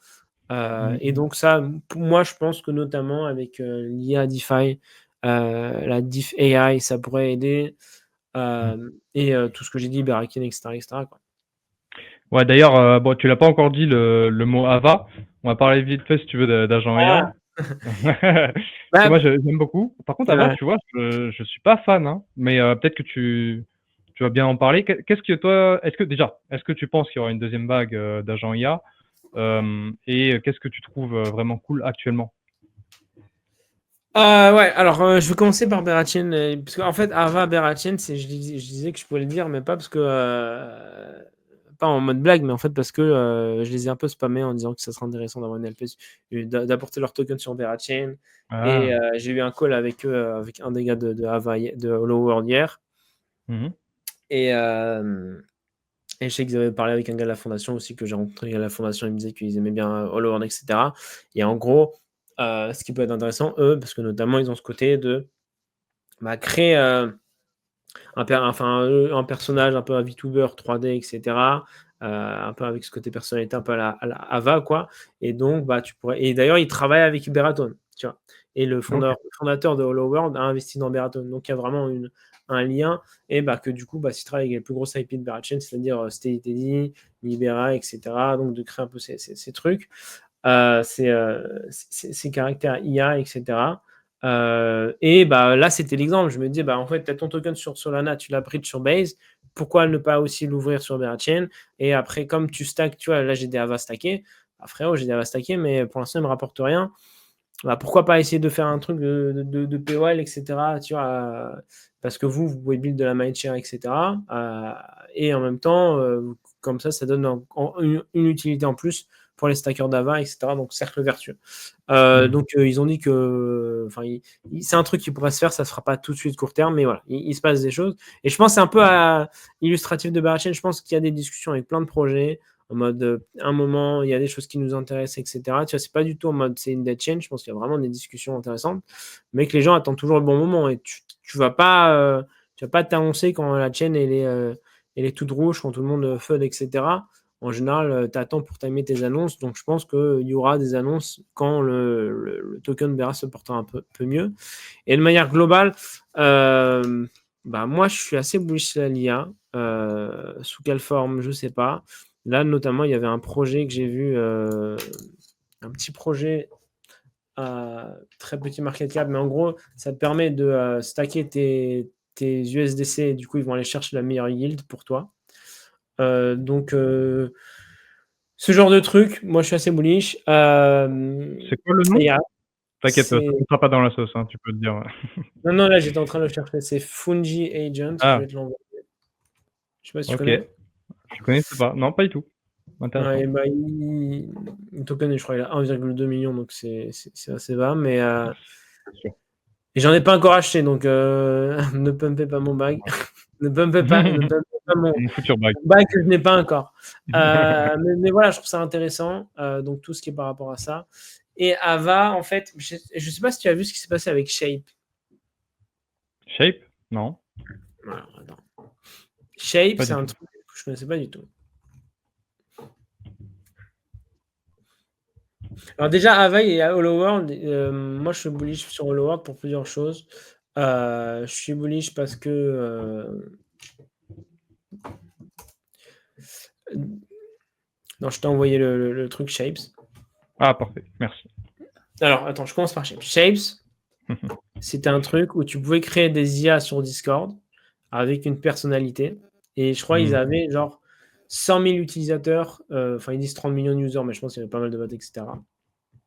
S2: Et donc ça, pour moi, je pense que notamment avec l'IA DeFi, la Diff AI, ça pourrait aider. Et tout ce que j'ai dit, Berakin, etc., etc., quoi.
S3: Ouais, d'ailleurs, bon, tu l'as pas encore dit le mot AVA. On va parler vite fait, si tu veux, d'agent IA.
S2: Ah,
S3: Parce que
S2: bah,
S3: moi, j'aime beaucoup. Par contre, AVA, tu vois, je suis pas fan, hein, mais peut-être que tu vas bien en parler. Qu'est-ce que toi, est-ce que tu penses qu'il y aura une deuxième vague d'agents IA et qu'est-ce que tu trouves vraiment cool actuellement?
S2: ouais, alors je vais commencer par Beratien, parce qu'en fait, Ava Beratien, je disais que je pouvais le dire, mais pas parce que, pas en mode blague, mais en fait parce que je les ai un peu spammés en disant que ça serait intéressant d'avoir une LP, d'apporter leur token sur Beratien. Et
S3: Ah.
S2: j'ai eu un call avec eux, avec un des gars de Ava, de Hollow World hier.
S3: Mhm.
S2: Et je sais qu'ils avaient parlé avec un gars de la fondation aussi, que j'ai rencontré à la fondation, ils me disaient qu'ils aimaient bien Hollow World, etc. Et en gros, ce qui peut être intéressant, eux, parce que notamment, ils ont ce côté de créer un personnage un peu à VTuber 3D, etc. Un peu avec ce côté personnalité un peu à la Ava, quoi. Et donc, tu pourrais. Et d'ailleurs, ils travaillent avec Beraton, tu vois. Et le
S3: Ok.
S2: fondateur de Hollow World a investi dans Beraton. Donc, il y a vraiment un lien. Et que du coup, s'ils travaillent avec les plus grosses IP de Berachain, c'est-à-dire Steady Teddy, Libera, etc. Donc, de créer un peu ces trucs. Ces caractères IA, etc. Et là, c'était l'exemple. Je me dis, en fait, tu as ton token sur Solana, tu l'as bridge sur Base. Pourquoi ne pas aussi l'ouvrir sur Berachain? Et après, comme tu stacks, tu vois, là, j'ai des Ava stackés. Frérot, j'ai des Ava stackés, mais pour l'instant, ils ne me rapportent rien. pourquoi pas essayer de faire un truc de POL, etc. Tu vois, parce que vous pouvez build de la mindshare, etc. Et en même temps, comme ça donne une utilité en plus pour les stackers d'Ava, etc. Donc, cercle vertueux. Donc, ils ont dit que c'est un truc qui pourrait se faire, ça ne se fera pas tout de suite court terme, mais voilà, il se passe des choses. Et je pense que c'est un peu illustratif de Berachain. Je pense qu'il y a des discussions avec plein de projets. En mode, un moment, il y a des choses qui nous intéressent, etc. Tu vois, c'est pas du tout en mode c'est une dead chain. Je pense qu'il y a vraiment des discussions intéressantes, mais que les gens attendent toujours le bon moment. Et tu vas pas t'annoncer quand la chaîne elle est toute rouge, quand tout le monde FUD, etc. En général, tu attends pour timer tes annonces. Donc, je pense qu'il y aura des annonces quand le token Bera se portera un peu mieux. Et de manière globale, moi, je suis assez bullish sur l'IA. Sous quelle forme, je ne sais pas. Là, notamment, il y avait un projet que j'ai vu, un petit projet à très petit market cap, mais en gros, ça te permet de stacker tes USDC, et du coup, ils vont aller chercher la meilleure yield pour toi. Donc, ce genre de truc, moi, je suis assez bullish.
S3: C'est quoi le nom? T'inquiète, ça ne sera pas dans la sauce, hein, tu peux te dire.
S2: Non, là, j'étais en train de le chercher. C'est Fungi Agent. Je vais te l'envoyer. Je sais pas si tu connais.
S3: Je connaissais pas. Non, pas du tout. Intéressant.
S2: Le token, je crois, il a 1,2 million, donc c'est assez bas. Mais et j'en ai pas encore acheté, donc ne pumpez pas mon bag. ne pumpez pas mon
S3: futur bag.
S2: Bag que je n'ai pas encore. mais voilà, je trouve ça intéressant. Donc tout ce qui est par rapport à ça. Et Ava, en fait, je sais pas si tu as vu ce qui s'est passé avec Shape.
S3: Shape? Non.
S2: Alors, attends. Shape, c'est un truc que je connaissais pas du tout. Alors déjà, Ava et Hollow World, moi je suis bullish sur Hollow World pour plusieurs choses. Je suis bullish parce que... Non, je t'ai envoyé le truc Shapes.
S3: Ah, parfait, merci.
S2: Alors, attends, je commence par Shapes. Shapes, c'était un truc où tu pouvais créer des IA sur Discord avec une personnalité. Et je crois qu'ils avaient genre 100 000 utilisateurs. Ils disent 30 millions de users, mais je pense qu'il y avait pas mal de votes, etc.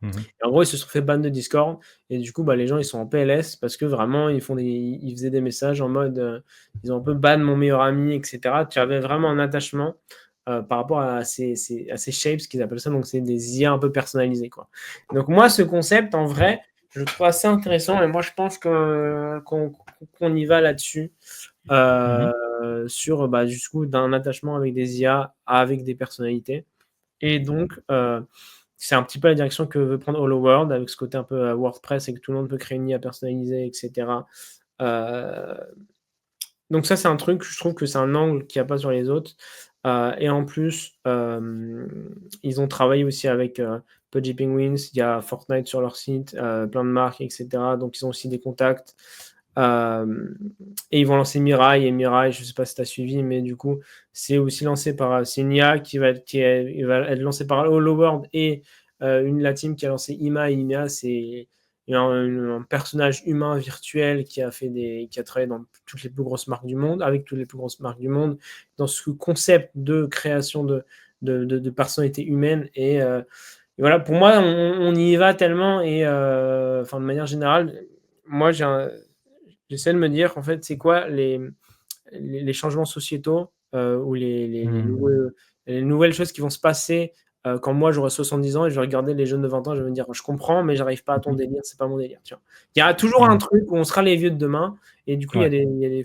S2: Et en gros, ils se sont fait ban de Discord. Et du coup, les gens, ils sont en PLS parce que vraiment, ils faisaient des messages en mode ils ont un peu ban mon meilleur ami, etc. Tu avais vraiment un attachement par rapport à ces shapes, qu'ils appellent ça. Donc, c'est des IA un peu personnalisés, quoi. Donc, moi, ce concept, en vrai, je le trouve assez intéressant. Et moi, je pense qu'on y va là-dessus. Sur jusqu'où d'un attachement avec des IA, avec des personnalités. Et donc, c'est un petit peu la direction que veut prendre Hollow World, avec ce côté un peu WordPress et que tout le monde peut créer une IA personnalisée, etc. Donc ça, c'est un truc, je trouve que c'est un angle qu'il n'y a pas sur les autres. Et en plus, ils ont travaillé aussi avec Pudgy Penguins, il y a Fortnite sur leur site, plein de marques, etc. Donc ils ont aussi des contacts. Et ils vont lancer Mirai, et Mirai, je ne sais pas si tu as suivi, mais du coup, c'est aussi lancé par Senia qui va être lancé par Hollow World et la team qui a lancé Ima. Et Ima, c'est un personnage humain virtuel qui a travaillé dans toutes les plus grosses marques du monde, avec toutes les plus grosses marques du monde, dans ce concept de création de personnalité humaine. Et voilà, pour moi, on y va tellement. Et de manière générale, moi, j'essaie de me dire, en fait, c'est quoi les changements sociétaux ou les nouvelles choses qui vont se passer quand moi j'aurai 70 ans et je vais regarder les jeunes de 20 ans, je vais me dire, je comprends, mais j'arrive pas à ton délire, c'est pas mon délire. Tu vois. Il y a toujours un truc où on sera les vieux de demain, et du coup, il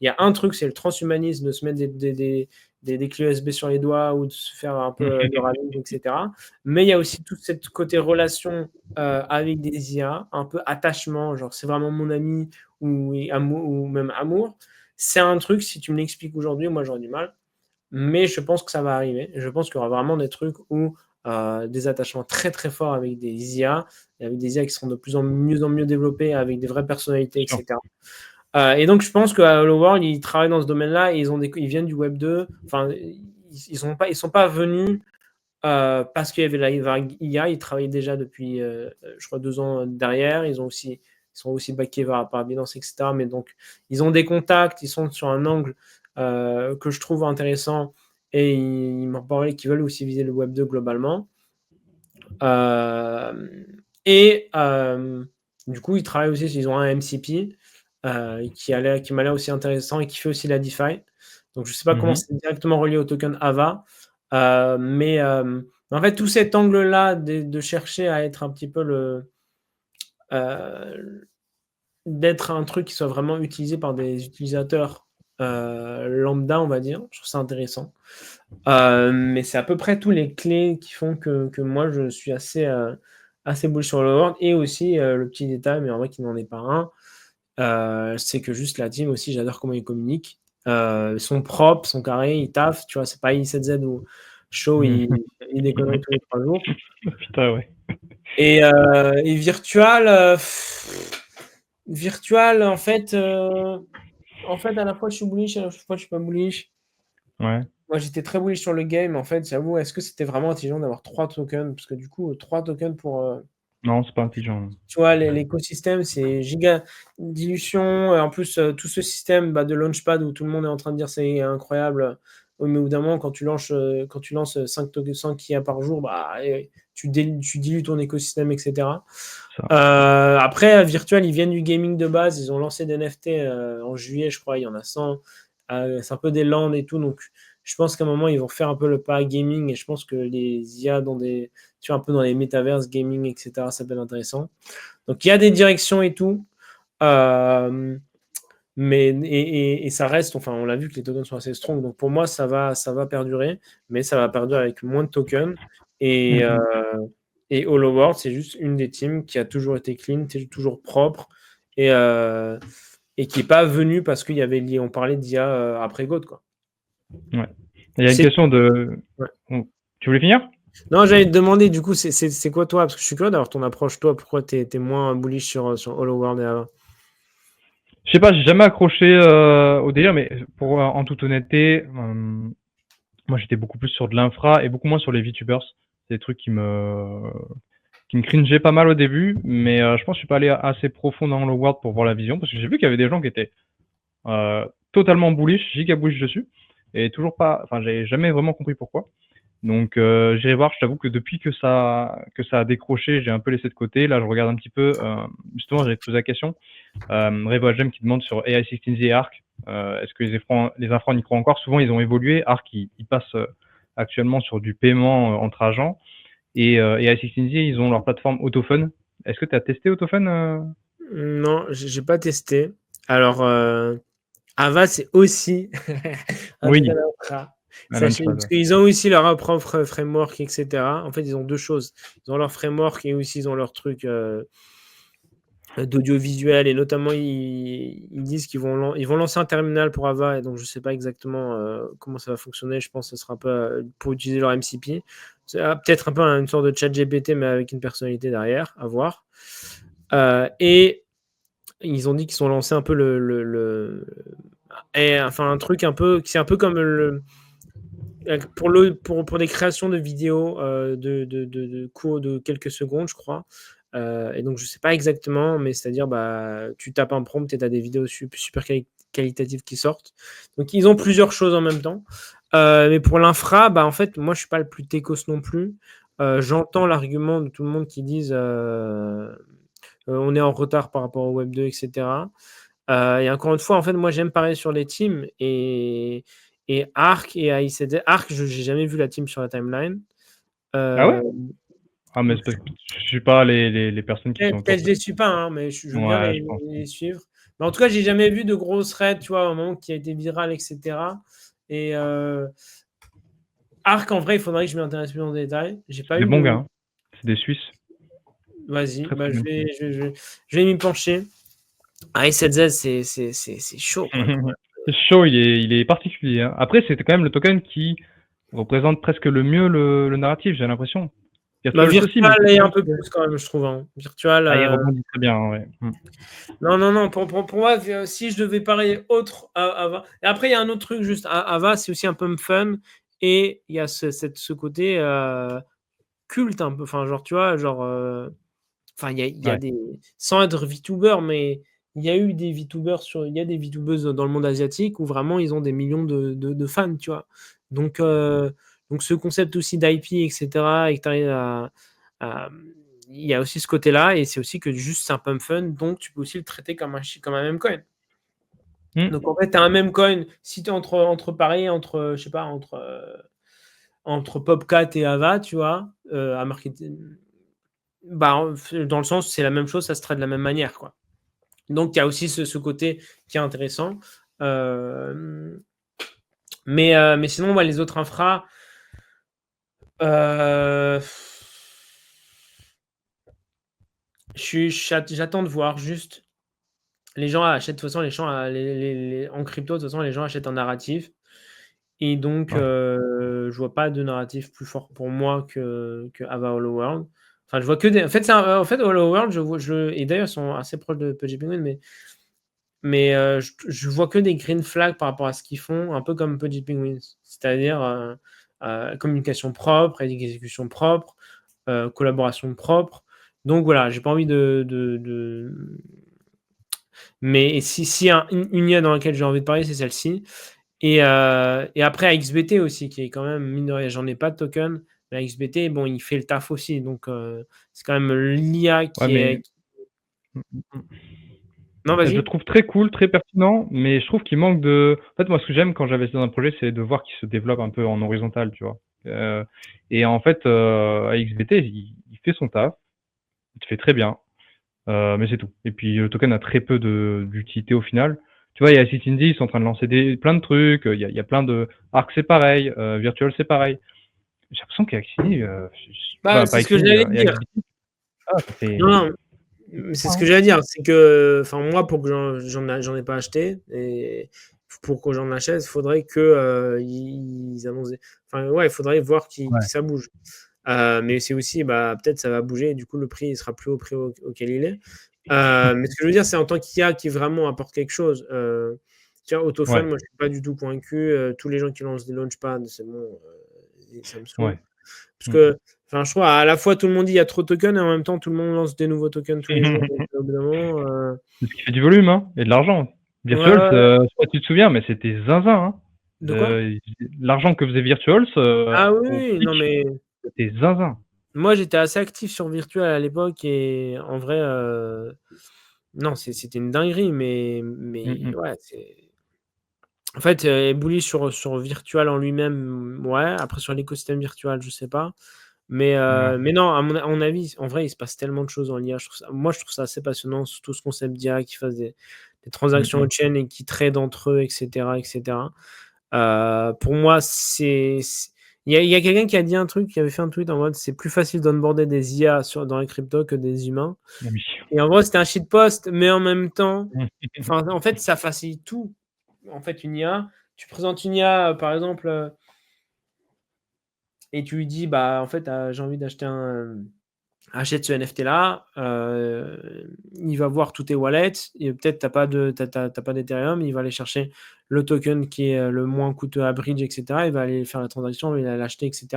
S2: y a un truc, c'est le transhumanisme, de se mettre des clés USB sur les doigts ou de se faire un peu de running, etc. Mais il y a aussi tout ce côté relation avec des IA, un peu attachement, genre c'est vraiment mon ami ou même amour. C'est un truc, si tu me l'expliques aujourd'hui, moi j'aurais du mal. Mais je pense que ça va arriver. Je pense qu'il y aura vraiment des trucs où des attachements très très forts avec des IA, et avec des IA qui seront de plus en mieux développés, avec des vraies personnalités, etc. Et donc je pense qu'à Hollow World, ils travaillent dans ce domaine-là, et ils viennent du Web 2. Enfin, ils sont pas venus parce qu'il y avait la vague IA. Ils travaillaient déjà depuis, je crois, 2 ans derrière. Ils sont aussi backés par Binance, etc. Mais donc, ils ont des contacts, ils sont sur un angle que je trouve intéressant, et ils m'ont parlé qu'ils veulent aussi viser le Web 2 globalement. Et du coup, ils travaillent aussi, ils ont un MCP qui m'a l'air aussi intéressant et qui fait aussi la DeFi. Donc, je ne sais pas comment c'est directement relié au token AVA, mais en fait, tout cet angle-là de chercher à être un petit peu d'être un truc qui soit vraiment utilisé par des utilisateurs lambda, on va dire. Je trouve ça intéressant. Mais c'est à peu près tous les clés qui font que moi, je suis assez bullish sur le world. Et aussi, le petit détail, mais en vrai, qui n'en est pas un, c'est que juste la team aussi, j'adore comment ils communiquent. Ils sont propres, sont carrés, ils taffent. Tu vois, c'est pas I7Z ou Show, il déconne tous les 3 jours.
S3: Putain, ouais.
S2: Et Virtual, en fait, à la fois je suis bullish, à la fois je suis pas bullish.
S3: Ouais.
S2: Moi, j'étais très bullish sur le game. En fait, j'avoue, est-ce que c'était vraiment intelligent d'avoir 3 tokens? Parce que du coup, 3 tokens pour,
S3: Non, c'est pas intelligent.
S2: tu vois, l'écosystème, c'est giga dilution. En plus, tout ce système de launchpad où tout le monde est en train de dire c'est incroyable. Oui, mais au bout d'un moment, quand tu lances 5 tokens, 5 IA par jour, tu dilues ton écosystème, etc. Après, Virtual, ils viennent du gaming de base. Ils ont lancé des NFT en juillet, je crois. Il y en a 100. C'est un peu des lands et tout. Donc, je pense qu'à un moment, ils vont faire un peu le pas gaming. Et je pense que les IA tu vois, un peu dans les métaverses, gaming, etc., ça peut être intéressant. Donc, il y a des directions et tout. Mais ça reste, enfin, on l'a vu que les tokens sont assez strong. Donc, pour moi, ça va perdurer. Mais ça va perdurer avec moins de tokens. Et Hollow World, c'est juste une des teams qui a toujours été clean, toujours propre. Et qui n'est pas venue parce qu'il y avait on parlait d'IA après GOAT, quoi.
S3: Ouais. Il y a une question de. Ouais. Tu voulais finir?
S2: Non, j'allais te demander, du coup, c'est quoi toi? Parce que je suis curieux d'avoir ton approche, toi. Pourquoi tu es moins bullish sur Hollow World et Ava?
S3: Je sais pas, j'ai jamais accroché au délire, mais en toute honnêteté, moi j'étais beaucoup plus sur de l'infra et beaucoup moins sur les VTubers. C'est des trucs qui me cringeaient pas mal au début, mais je pense que je suis pas allé assez profond dans le world pour voir la vision, parce que j'ai vu qu'il y avait des gens qui étaient totalement bullish, giga bullish dessus, et toujours pas, enfin j'avais jamais vraiment compris pourquoi. Donc j'irai voir, je t'avoue que depuis que ça a décroché, j'ai un peu laissé de côté. Là je regarde un petit peu, justement j'allais te poser la question. Revo qui demande sur AI16Z et Arc, est-ce que les infras on y croit encore? Souvent ils ont évolué, Arc il passe actuellement sur du paiement entre agents, et AI16Z ils ont leur plateforme AutoFun. Est-ce que tu as testé AutoFun?
S2: Non, j'ai pas testé. Alors, Ava, c'est aussi
S3: Oui.
S2: parce qu'ils ont aussi leur propre framework, etc. En fait, ils ont deux choses. Ils ont leur framework et aussi ils ont leur truc d'audiovisuel. Et notamment, ils disent qu'ils vont lancer un terminal pour Ava. Et donc, je ne sais pas exactement comment ça va fonctionner. Je pense que ce sera pas pour utiliser leur MCP. C'est peut-être un peu une sorte de chat GPT, mais avec une personnalité derrière, à voir. Et ils ont dit qu'ils ont lancé un peu un truc un peu, c'est un peu comme pour des créations de vidéos de cours de quelques secondes, je crois. Et donc, je sais pas exactement, mais c'est-à-dire, tu tapes un prompt et tu as des vidéos super qualitatives qui sortent. Donc, ils ont plusieurs choses en même temps. Mais pour l'infra, en fait, moi, je suis pas le plus techos non plus. J'entends l'argument de tout le monde qui disent on est en retard par rapport au Web 2, etc. Et encore une fois, en fait, moi, j'aime parier sur les teams. Et Arc et AICD. Arc, je n'ai jamais vu la team sur la timeline.
S3: Ah ouais? Ah, mais c'est parce que je suis pas les personnes qui sont.
S2: Peut-être je les suis pas, hein, mais je veux bien les suivre. Mais en tout cas, j'ai jamais vu de grosses raids, tu vois, au moment qui a été viral, etc. Et Arc, en vrai, il faudrait que je m'intéresse plus en détail. J'ai pas
S3: des
S2: eu
S3: bons gars, hein. C'est des Suisses.
S2: Vas-y,
S3: Très, très bien.
S2: je vais m'y pencher. A7Z, c'est chaud, quoi.
S3: C'est chaud, il est particulier, hein. Après, c'était quand même le token qui représente presque le mieux le narratif, j'ai l'impression.
S2: Virtual est un peu plus quand même, je trouve. Hein. Virtual.
S3: Il rebondit très bien, ouais.
S2: Non. Pour moi, si je devais parier autre Ava. Et après, il y a un autre truc, juste. Ava, c'est aussi un peu fun. Et il y a ce côté culte un peu. Enfin, genre, tu vois, genre. Enfin, il y a des. Sans être VTuber, mais il y a eu des VTubers il y a des VTubeuses dans le monde asiatique où vraiment ils ont des millions de fans, tu vois. Donc ce concept aussi d'IP, etc., et que tu arrives il y a aussi ce côté-là, et c'est aussi que juste c'est un pump fund, donc tu peux aussi le traiter comme un meme coin. Donc en fait, tu as un meme coin, si tu es entre pareil, je sais pas, entre Popcat et Ava, tu vois, à marketing, dans le sens, c'est la même chose, ça se traite de la même manière, quoi. Donc il y a aussi ce côté qui est intéressant. Mais sinon, les autres infras, j'attends de voir juste. Les gens achètent, de toute façon, en crypto, de toute façon, les gens achètent un narratif. Et donc, je vois pas de narratif plus fort pour moi que Ava Hollow World. Enfin, je vois que des. En fait, Hollow World, et d'ailleurs, ils sont assez proches de Pudgy Penguin, mais je vois que des green flags par rapport à ce qu'ils font, un peu comme Pudgy Penguins. C'est-à-dire communication propre, exécution propre, collaboration propre. Donc voilà, j'ai pas envie Mais si une IA dans laquelle j'ai envie de parler, c'est celle-ci. Et après, à XBT aussi, qui est quand même, mine de rien, j'en ai pas de token, mais à XBT, bon, il fait le taf aussi. Donc, c'est quand même l'IA qui est. Non,
S3: Je le
S2: vas-y.
S3: trouve très cool, très pertinent, mais je trouve qu'il manque de. En fait, moi, ce que j'aime quand j'investis dans un projet, c'est de voir qu'il se développe un peu en horizontal, tu vois. Et en fait, à XBT, il fait son taf, il te fait très bien, mais c'est tout. Et puis, le token a très peu d'utilité au final. Tu vois, il y a Cityndy, ils sont en train de lancer plein de trucs, il y a plein de. Arc, c'est pareil, Virtual, c'est pareil. J'ai l'impression qu'Axini,
S2: C'est
S3: pas
S2: ce que
S3: Axini,
S2: j'allais
S3: et
S2: dire.
S3: XBT, ça fait.
S2: Non, c'est ce que j'allais dire. C'est que, moi, pour que j'en ai pas acheté, et pour que j'en achète, il faudrait que ils annoncent. Enfin, ouais, il faudrait voir que ça bouge. Mais c'est aussi, peut-être ça va bouger, et du coup, le prix il sera plus au prix auquel il est. Mais ce que je veux dire, c'est en tant qu'IA qui vraiment apporte quelque chose. Tiens, Autofun, moi, je suis pas du tout convaincu. Tous les gens qui lancent des launchpads, c'est bon, ça me saoule. Parce que, je crois, à la fois, tout le monde dit il y a trop de tokens, et en même temps, tout le monde lance des nouveaux tokens tous les jours. Donc, au bout d'un moment,
S3: C'est ce qui fait du volume, hein, et de l'argent. Virtuals, je sais pas si tu te souviens, mais c'était zinzin, hein.
S2: De quoi?
S3: L'argent que faisait Virtuals,
S2: Ah
S3: au
S2: oui, non,
S3: pitch,
S2: mais
S3: c'était zinzin.
S2: moi, j'étais assez actif sur Virtual à l'époque, et en vrai, non, c'était une dinguerie, mais ouais, en fait, bullish sur Virtual en lui-même, ouais. Après, sur l'écosystème virtuel, je sais pas. Mais non, à mon avis, en vrai, il se passe tellement de choses en IA. Moi, je trouve ça assez passionnant, tout ce concept d'IA qui fasse des transactions on-chain et qui trade entre eux, etc., etc. Pour moi, il y a quelqu'un qui a dit un truc, qui avait fait un tweet en mode c'est plus facile d'onboarder des IA dans les cryptos que des humains. Et en gros, c'était un shitpost, mais en même temps, en fait, ça facilite tout. En fait, une IA, tu présentes une IA, par exemple, et tu lui dis, en fait, j'ai envie d'acheter achète ce NFT-là, il va voir tous tes wallets, et peut-être t'as pas d'Ethereum, il va aller chercher le token qui est le moins coûteux à bridge, etc. Il va aller faire la transaction, il va l'acheter, etc.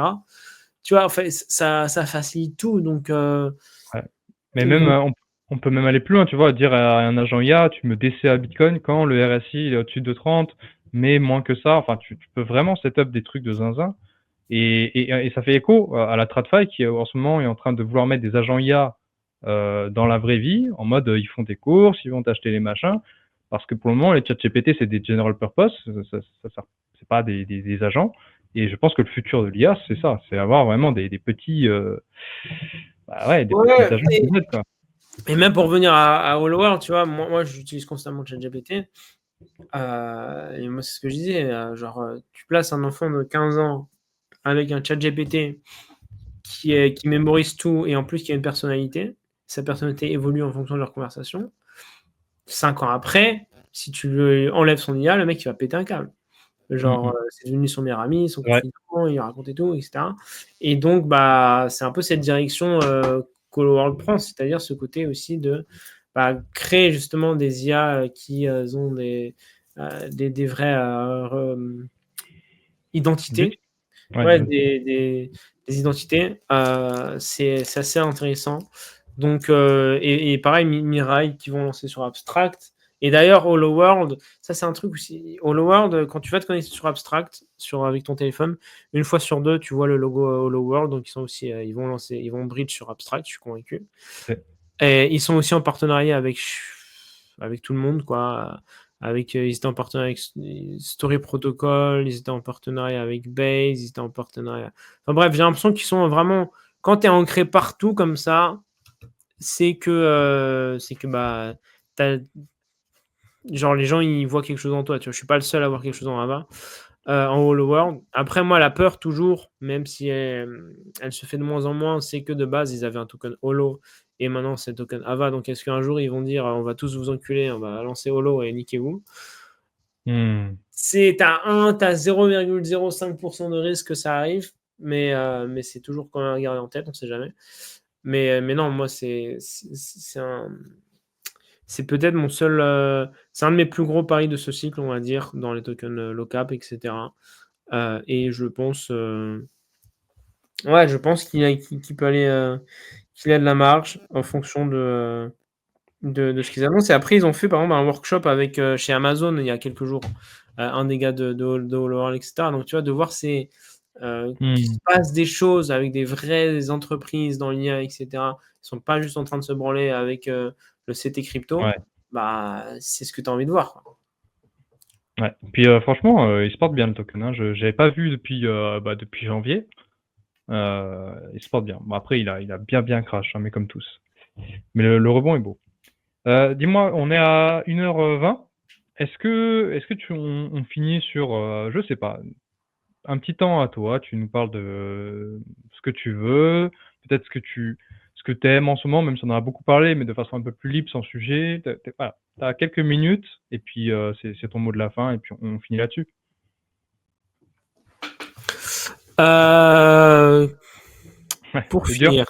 S2: Tu vois, en fait, ça facilite tout. Donc,
S3: mais même, on peut même aller plus loin, tu vois, dire à un agent IA, tu me DC à Bitcoin quand le RSI est au-dessus de 30, mais moins que ça. Enfin, tu peux vraiment setup des trucs de zinzin. Et ça fait écho à la TradFi qui, en ce moment, est en train de vouloir mettre des agents IA dans la vraie vie, en mode ils font des courses, ils vont t'acheter les machins. Parce que pour le moment, les chats GPT, c'est des general purpose, c'est pas des agents. Et je pense que le futur de l'IA, c'est ça, c'est avoir vraiment des petits, petits agents. Quoi.
S2: Et même pour revenir à Hollow World, tu vois, moi j'utilise constamment ChatGPT. Et moi, c'est ce que je disais, tu places un enfant de 15 ans avec un ChatGPT qui mémorise tout, et en plus qui a une personnalité. Sa personnalité évolue en fonction de leur conversation. 5 ans après, si tu lui enlèves son IA, le mec, il va péter un câble. C'est devenu son meilleur ami, son confident, il racontait tout, etc. Et donc, c'est un peu cette direction qu'Hollow World prend, c'est-à-dire ce côté aussi de créer justement des IA qui ont des vraies identités. Des identités. C'est assez intéressant. Donc, et pareil, Mirai qui vont lancer sur Abstract. Et d'ailleurs, Hollow World, ça c'est un truc aussi. Hollow World, quand tu vas te connecter sur Abstract, avec ton téléphone, une fois sur deux, tu vois le logo Hollow World. Donc ils sont aussi, ils vont bridge sur Abstract, je suis convaincu.
S3: Ouais.
S2: Et ils sont aussi en partenariat avec tout le monde, quoi. Ils étaient en partenariat avec Story Protocol, ils étaient en partenariat avec Base, ils étaient en partenariat. Enfin bref, j'ai l'impression qu'ils sont vraiment. Quand tu es ancré partout comme ça, c'est que bah, genre les gens ils voient quelque chose en toi. Tu vois, je suis pas le seul à voir quelque chose en Ava, en Hollow World. Après, moi, la peur toujours, même si elle se fait de moins en moins, c'est que de base ils avaient un token Hollow et maintenant c'est token Ava. Donc est-ce qu'un jour ils vont dire on va tous vous enculer, on va lancer Hollow et niquez-vous? T'as 0,05% de risque que ça arrive, mais c'est toujours quand même à garder en tête, on sait jamais. Mais non, moi c'est peut-être mon seul. C'est un de mes plus gros paris de ce cycle, on va dire, dans les tokens low cap, etc. Et je pense, qu'il peut aller, qu'il a de la marge en fonction de ce qu'ils annoncent. Et après, ils ont fait par exemple un workshop avec chez Amazon il y a quelques jours, un des gars de Hollow World, etc. Donc tu vois, de voir qu'il se passe des choses avec des vraies entreprises dans l'IA, etc. Ils sont pas juste en train de se branler avec le CT crypto.
S3: Ouais.
S2: Bah, c'est ce que tu as envie de voir, quoi.
S3: Ouais. Puis franchement, il se porte bien le token. Hein. Je n'avais pas vu depuis janvier. Il se porte bien. Bon, après, il a bien crash, hein, mais comme tous. Mais le rebond est beau. Dis-moi, on est à 1h20. Est-ce que on finit sur, je sais pas, un petit temps à toi, tu nous parles de ce que tu veux, peut-être ce que tu aimes en ce moment, même si on en a beaucoup parlé, mais de façon un peu plus libre, sans sujet. Voilà, t'as quelques minutes, et puis c'est ton mot de la fin, et puis on finit là-dessus.
S2: Pour
S3: c'est dur.
S2: finir,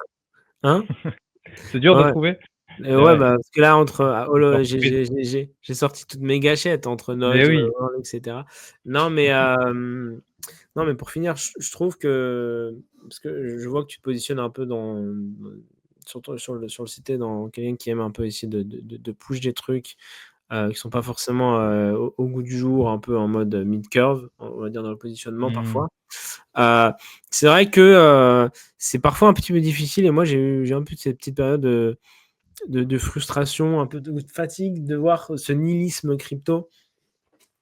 S2: hein?
S3: C'est dur de
S2: Ouais.
S3: trouver.
S2: Ouais, bah, parce que là, j'ai sorti toutes mes gâchettes entre
S3: Mais
S2: Noise,
S3: oui.
S2: etc. Non, mais pour finir, je trouve que parce que je vois que tu te positionnes un peu sur le CT dans quelqu'un qui aime un peu essayer de push des trucs qui sont pas forcément au goût du jour, un peu en mode mid-curve, on va dire dans le positionnement parfois. C'est vrai que c'est parfois un petit peu difficile et moi j'ai un peu cette petite période de frustration, un peu de fatigue de voir ce nihilisme crypto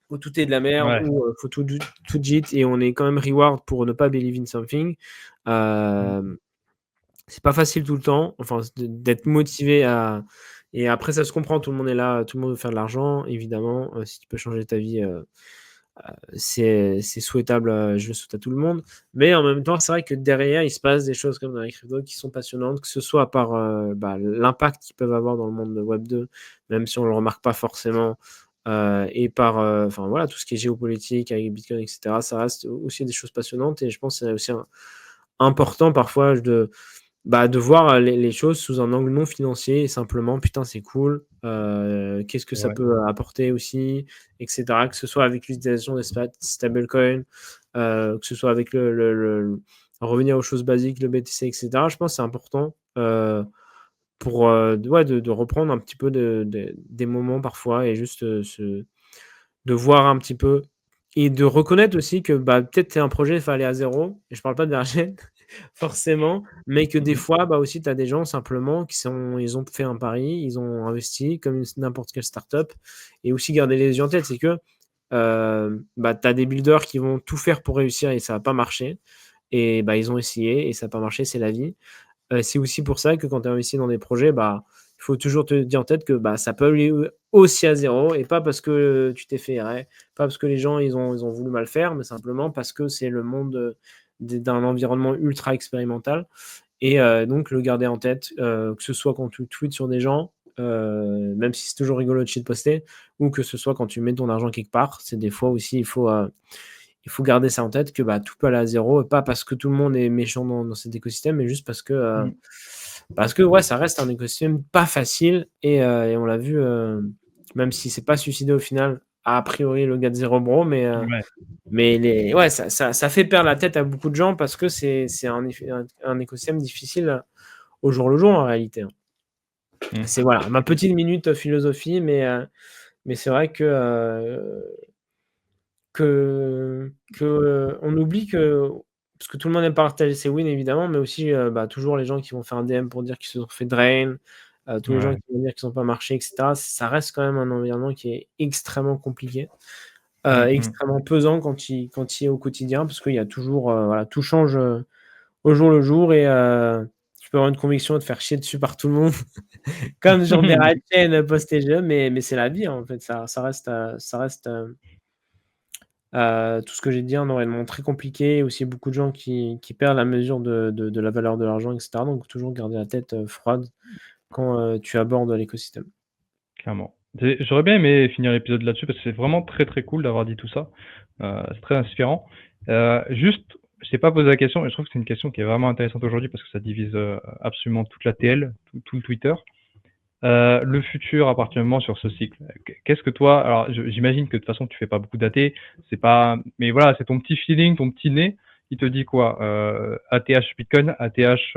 S2: où tout est de la merde,
S3: Ouais.
S2: où faut tout JIT et on est quand même reward pour ne pas believe in something. C'est pas facile tout le temps, enfin d'être motivé et après ça se comprend, tout le monde est là, tout le monde veut faire de l'argent, évidemment. Si tu peux changer ta vie, c'est souhaitable, je le souhaite à tout le monde. Mais en même temps, c'est vrai que derrière, il se passe des choses comme dans les cryptos qui sont passionnantes, que ce soit par l'impact qu'ils peuvent avoir dans le monde de Web2, même si on ne le remarque pas forcément, et par enfin voilà, tout ce qui est géopolitique avec Bitcoin, etc. Ça reste aussi des choses passionnantes et je pense que c'est aussi important parfois de voir les choses sous un angle non financier et simplement putain c'est cool, qu'est-ce que ça peut apporter aussi, etc. Que ce soit avec l'utilisation des stablecoins, que ce soit avec le revenir aux choses basiques, le BTC, etc. Je pense que c'est important pour de reprendre un petit peu des moments parfois et juste de voir un petit peu et de reconnaître aussi que bah, peut-être c'est un projet, il faut aller à zéro. Et je parle pas de Vergène, forcément, mais que des fois, bah, aussi, tu as des gens simplement ils ont fait un pari, ils ont investi comme n'importe quelle startup. Et aussi garder les yeux en tête, c'est que bah, tu as des builders qui vont tout faire pour réussir et ça va pas marcher. Et bah, ils ont essayé et ça n'a pas marché, c'est la vie. C'est aussi pour ça que quand tu investis dans des projets, bah, il faut toujours te dire en tête que bah, ça peut aller aussi à zéro et pas parce que tu t'es fait errer, pas parce que les gens ils ont voulu mal faire, mais simplement parce que c'est le monde d'un environnement ultra expérimental. Et donc le garder en tête, que ce soit quand tu tweets sur des gens, même si c'est toujours rigolo de shitposter, ou que ce soit quand tu mets ton argent quelque part, c'est des fois aussi il faut garder ça en tête que bah, tout peut aller à zéro, et pas parce que tout le monde est méchant dans cet écosystème, mais juste parce que ouais, ça reste un écosystème pas facile et on l'a vu, même si c'est pas suicidé au final, a priori le gars de Zero Bro, mais ça fait perdre la tête à beaucoup de gens parce que c'est un écosystème difficile au jour le jour en réalité. C'est voilà ma petite minute philosophie, mais Mais c'est vrai que on oublie que parce que tout le monde aime partager ses wins évidemment, mais aussi, toujours les gens qui vont faire un DM pour dire qu'ils se sont fait drain, tous les gens
S3: Ouais.
S2: qui vont dire qu'ils ont pas marché et cetera. Ça reste quand même un environnement qui est extrêmement compliqué,
S3: Mmh.
S2: extrêmement pesant quand il est au quotidien parce qu'il y a toujours, voilà, tout change, au jour le jour et tu peux avoir une conviction de te faire chier dessus par tout le monde comme sur Berachen post-TGE, mais c'est la vie, hein, en fait, tout ce que j'ai dit, un environnement très compliqué, aussi beaucoup de gens qui perdent la mesure de la valeur de l'argent et cetera, donc toujours garder la tête, froide quand, tu abordes l'écosystème.
S3: Clairement. J'aurais bien aimé finir l'épisode là-dessus parce que c'est vraiment très, très cool d'avoir dit tout ça. C'est très inspirant. Juste, je t'ai pas posé la question et je trouve que c'est une question qui est vraiment intéressante aujourd'hui parce que ça divise, absolument toute la TL, tout le Twitter. Le futur à partir du moment sur ce cycle. Qu'est-ce que toi alors j'imagine que de toute façon tu fais pas beaucoup d'AT, c'est pas mais voilà, c'est ton petit feeling, ton petit nez, il te dit quoi? ATH Bitcoin, ATH,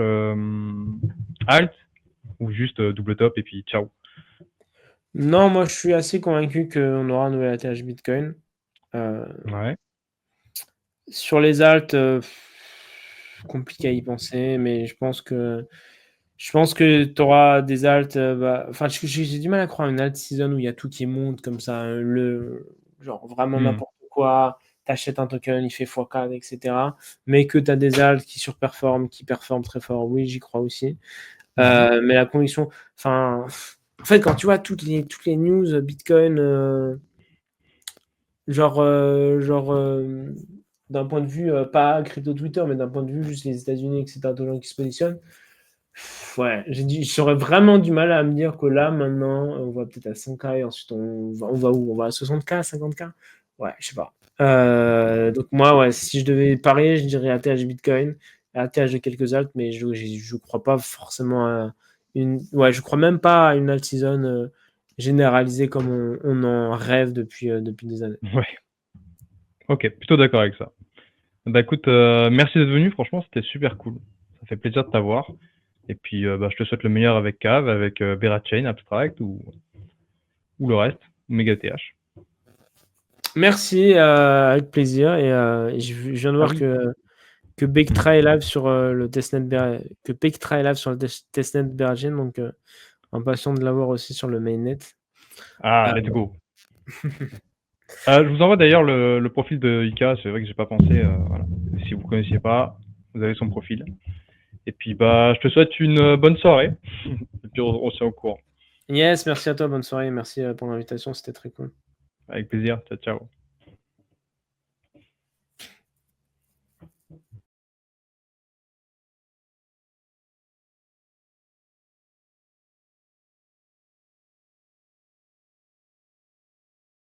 S3: alt ou juste, double top et puis ciao?
S2: Non, moi, je suis assez convaincu qu'on aura un nouvel ATH Bitcoin. Heu,
S3: Ouais.
S2: sur les alts, compliqué à y penser, mais je pense que tu auras des alts, enfin, j'ai du mal à croire à une alt season où il y a tout qui monte comme ça, genre vraiment
S3: Mmh.
S2: n'importe quoi. Tu achètes un token, il fait x4 et cetera, mais que tu as des alts qui surperforment, qui performent très fort. Oui, j'y crois aussi.
S3: Mmh.
S2: Mais la conviction, enfin, en fait, quand tu vois toutes les news Bitcoin, genre, d'un point de vue, pas crypto Twitter, mais d'un point de vue juste les États-Unis, et cetera, tous les gens qui se positionnent. Ouais, j'aurais vraiment du mal à me dire que là, maintenant, on va peut-être à 100K et ensuite on va où? On va à 60K, 50K? Ouais, je sais pas. Donc moi, ouais, si je devais parier, je dirais ATH Bitcoin, ATH de quelques alts, mais je crois pas forcément à ouais, je crois même pas à une alt season généralisée comme on en rêve depuis des années.
S3: Ouais. OK, plutôt d'accord avec ça. Bah, écoute, merci d'être venu, franchement, c'était super cool. Ça fait plaisir de t'avoir et puis, bah, je te souhaite le meilleur avec Cave, avec, Berachain, Abstract ou le reste, ou MegaTH.
S2: Merci, avec plaisir et je viens de
S3: Ah
S2: voir
S3: oui.
S2: que Bektra est live sur le testnet Beragen, donc impatient de l'avoir aussi sur le mainnet.
S3: Ah,
S2: Euh,
S3: let's go. Je vous envoie d'ailleurs le profil de Ika, c'est vrai que j'ai pas pensé, voilà. Si vous connaissiez pas, vous avez son profil. Et puis bah, je te souhaite une bonne soirée. Et puis on se tient au courant.
S2: Yes, merci à toi, bonne soirée, merci pour l'invitation, c'était très cool.
S3: Avec plaisir. Ciao, ciao.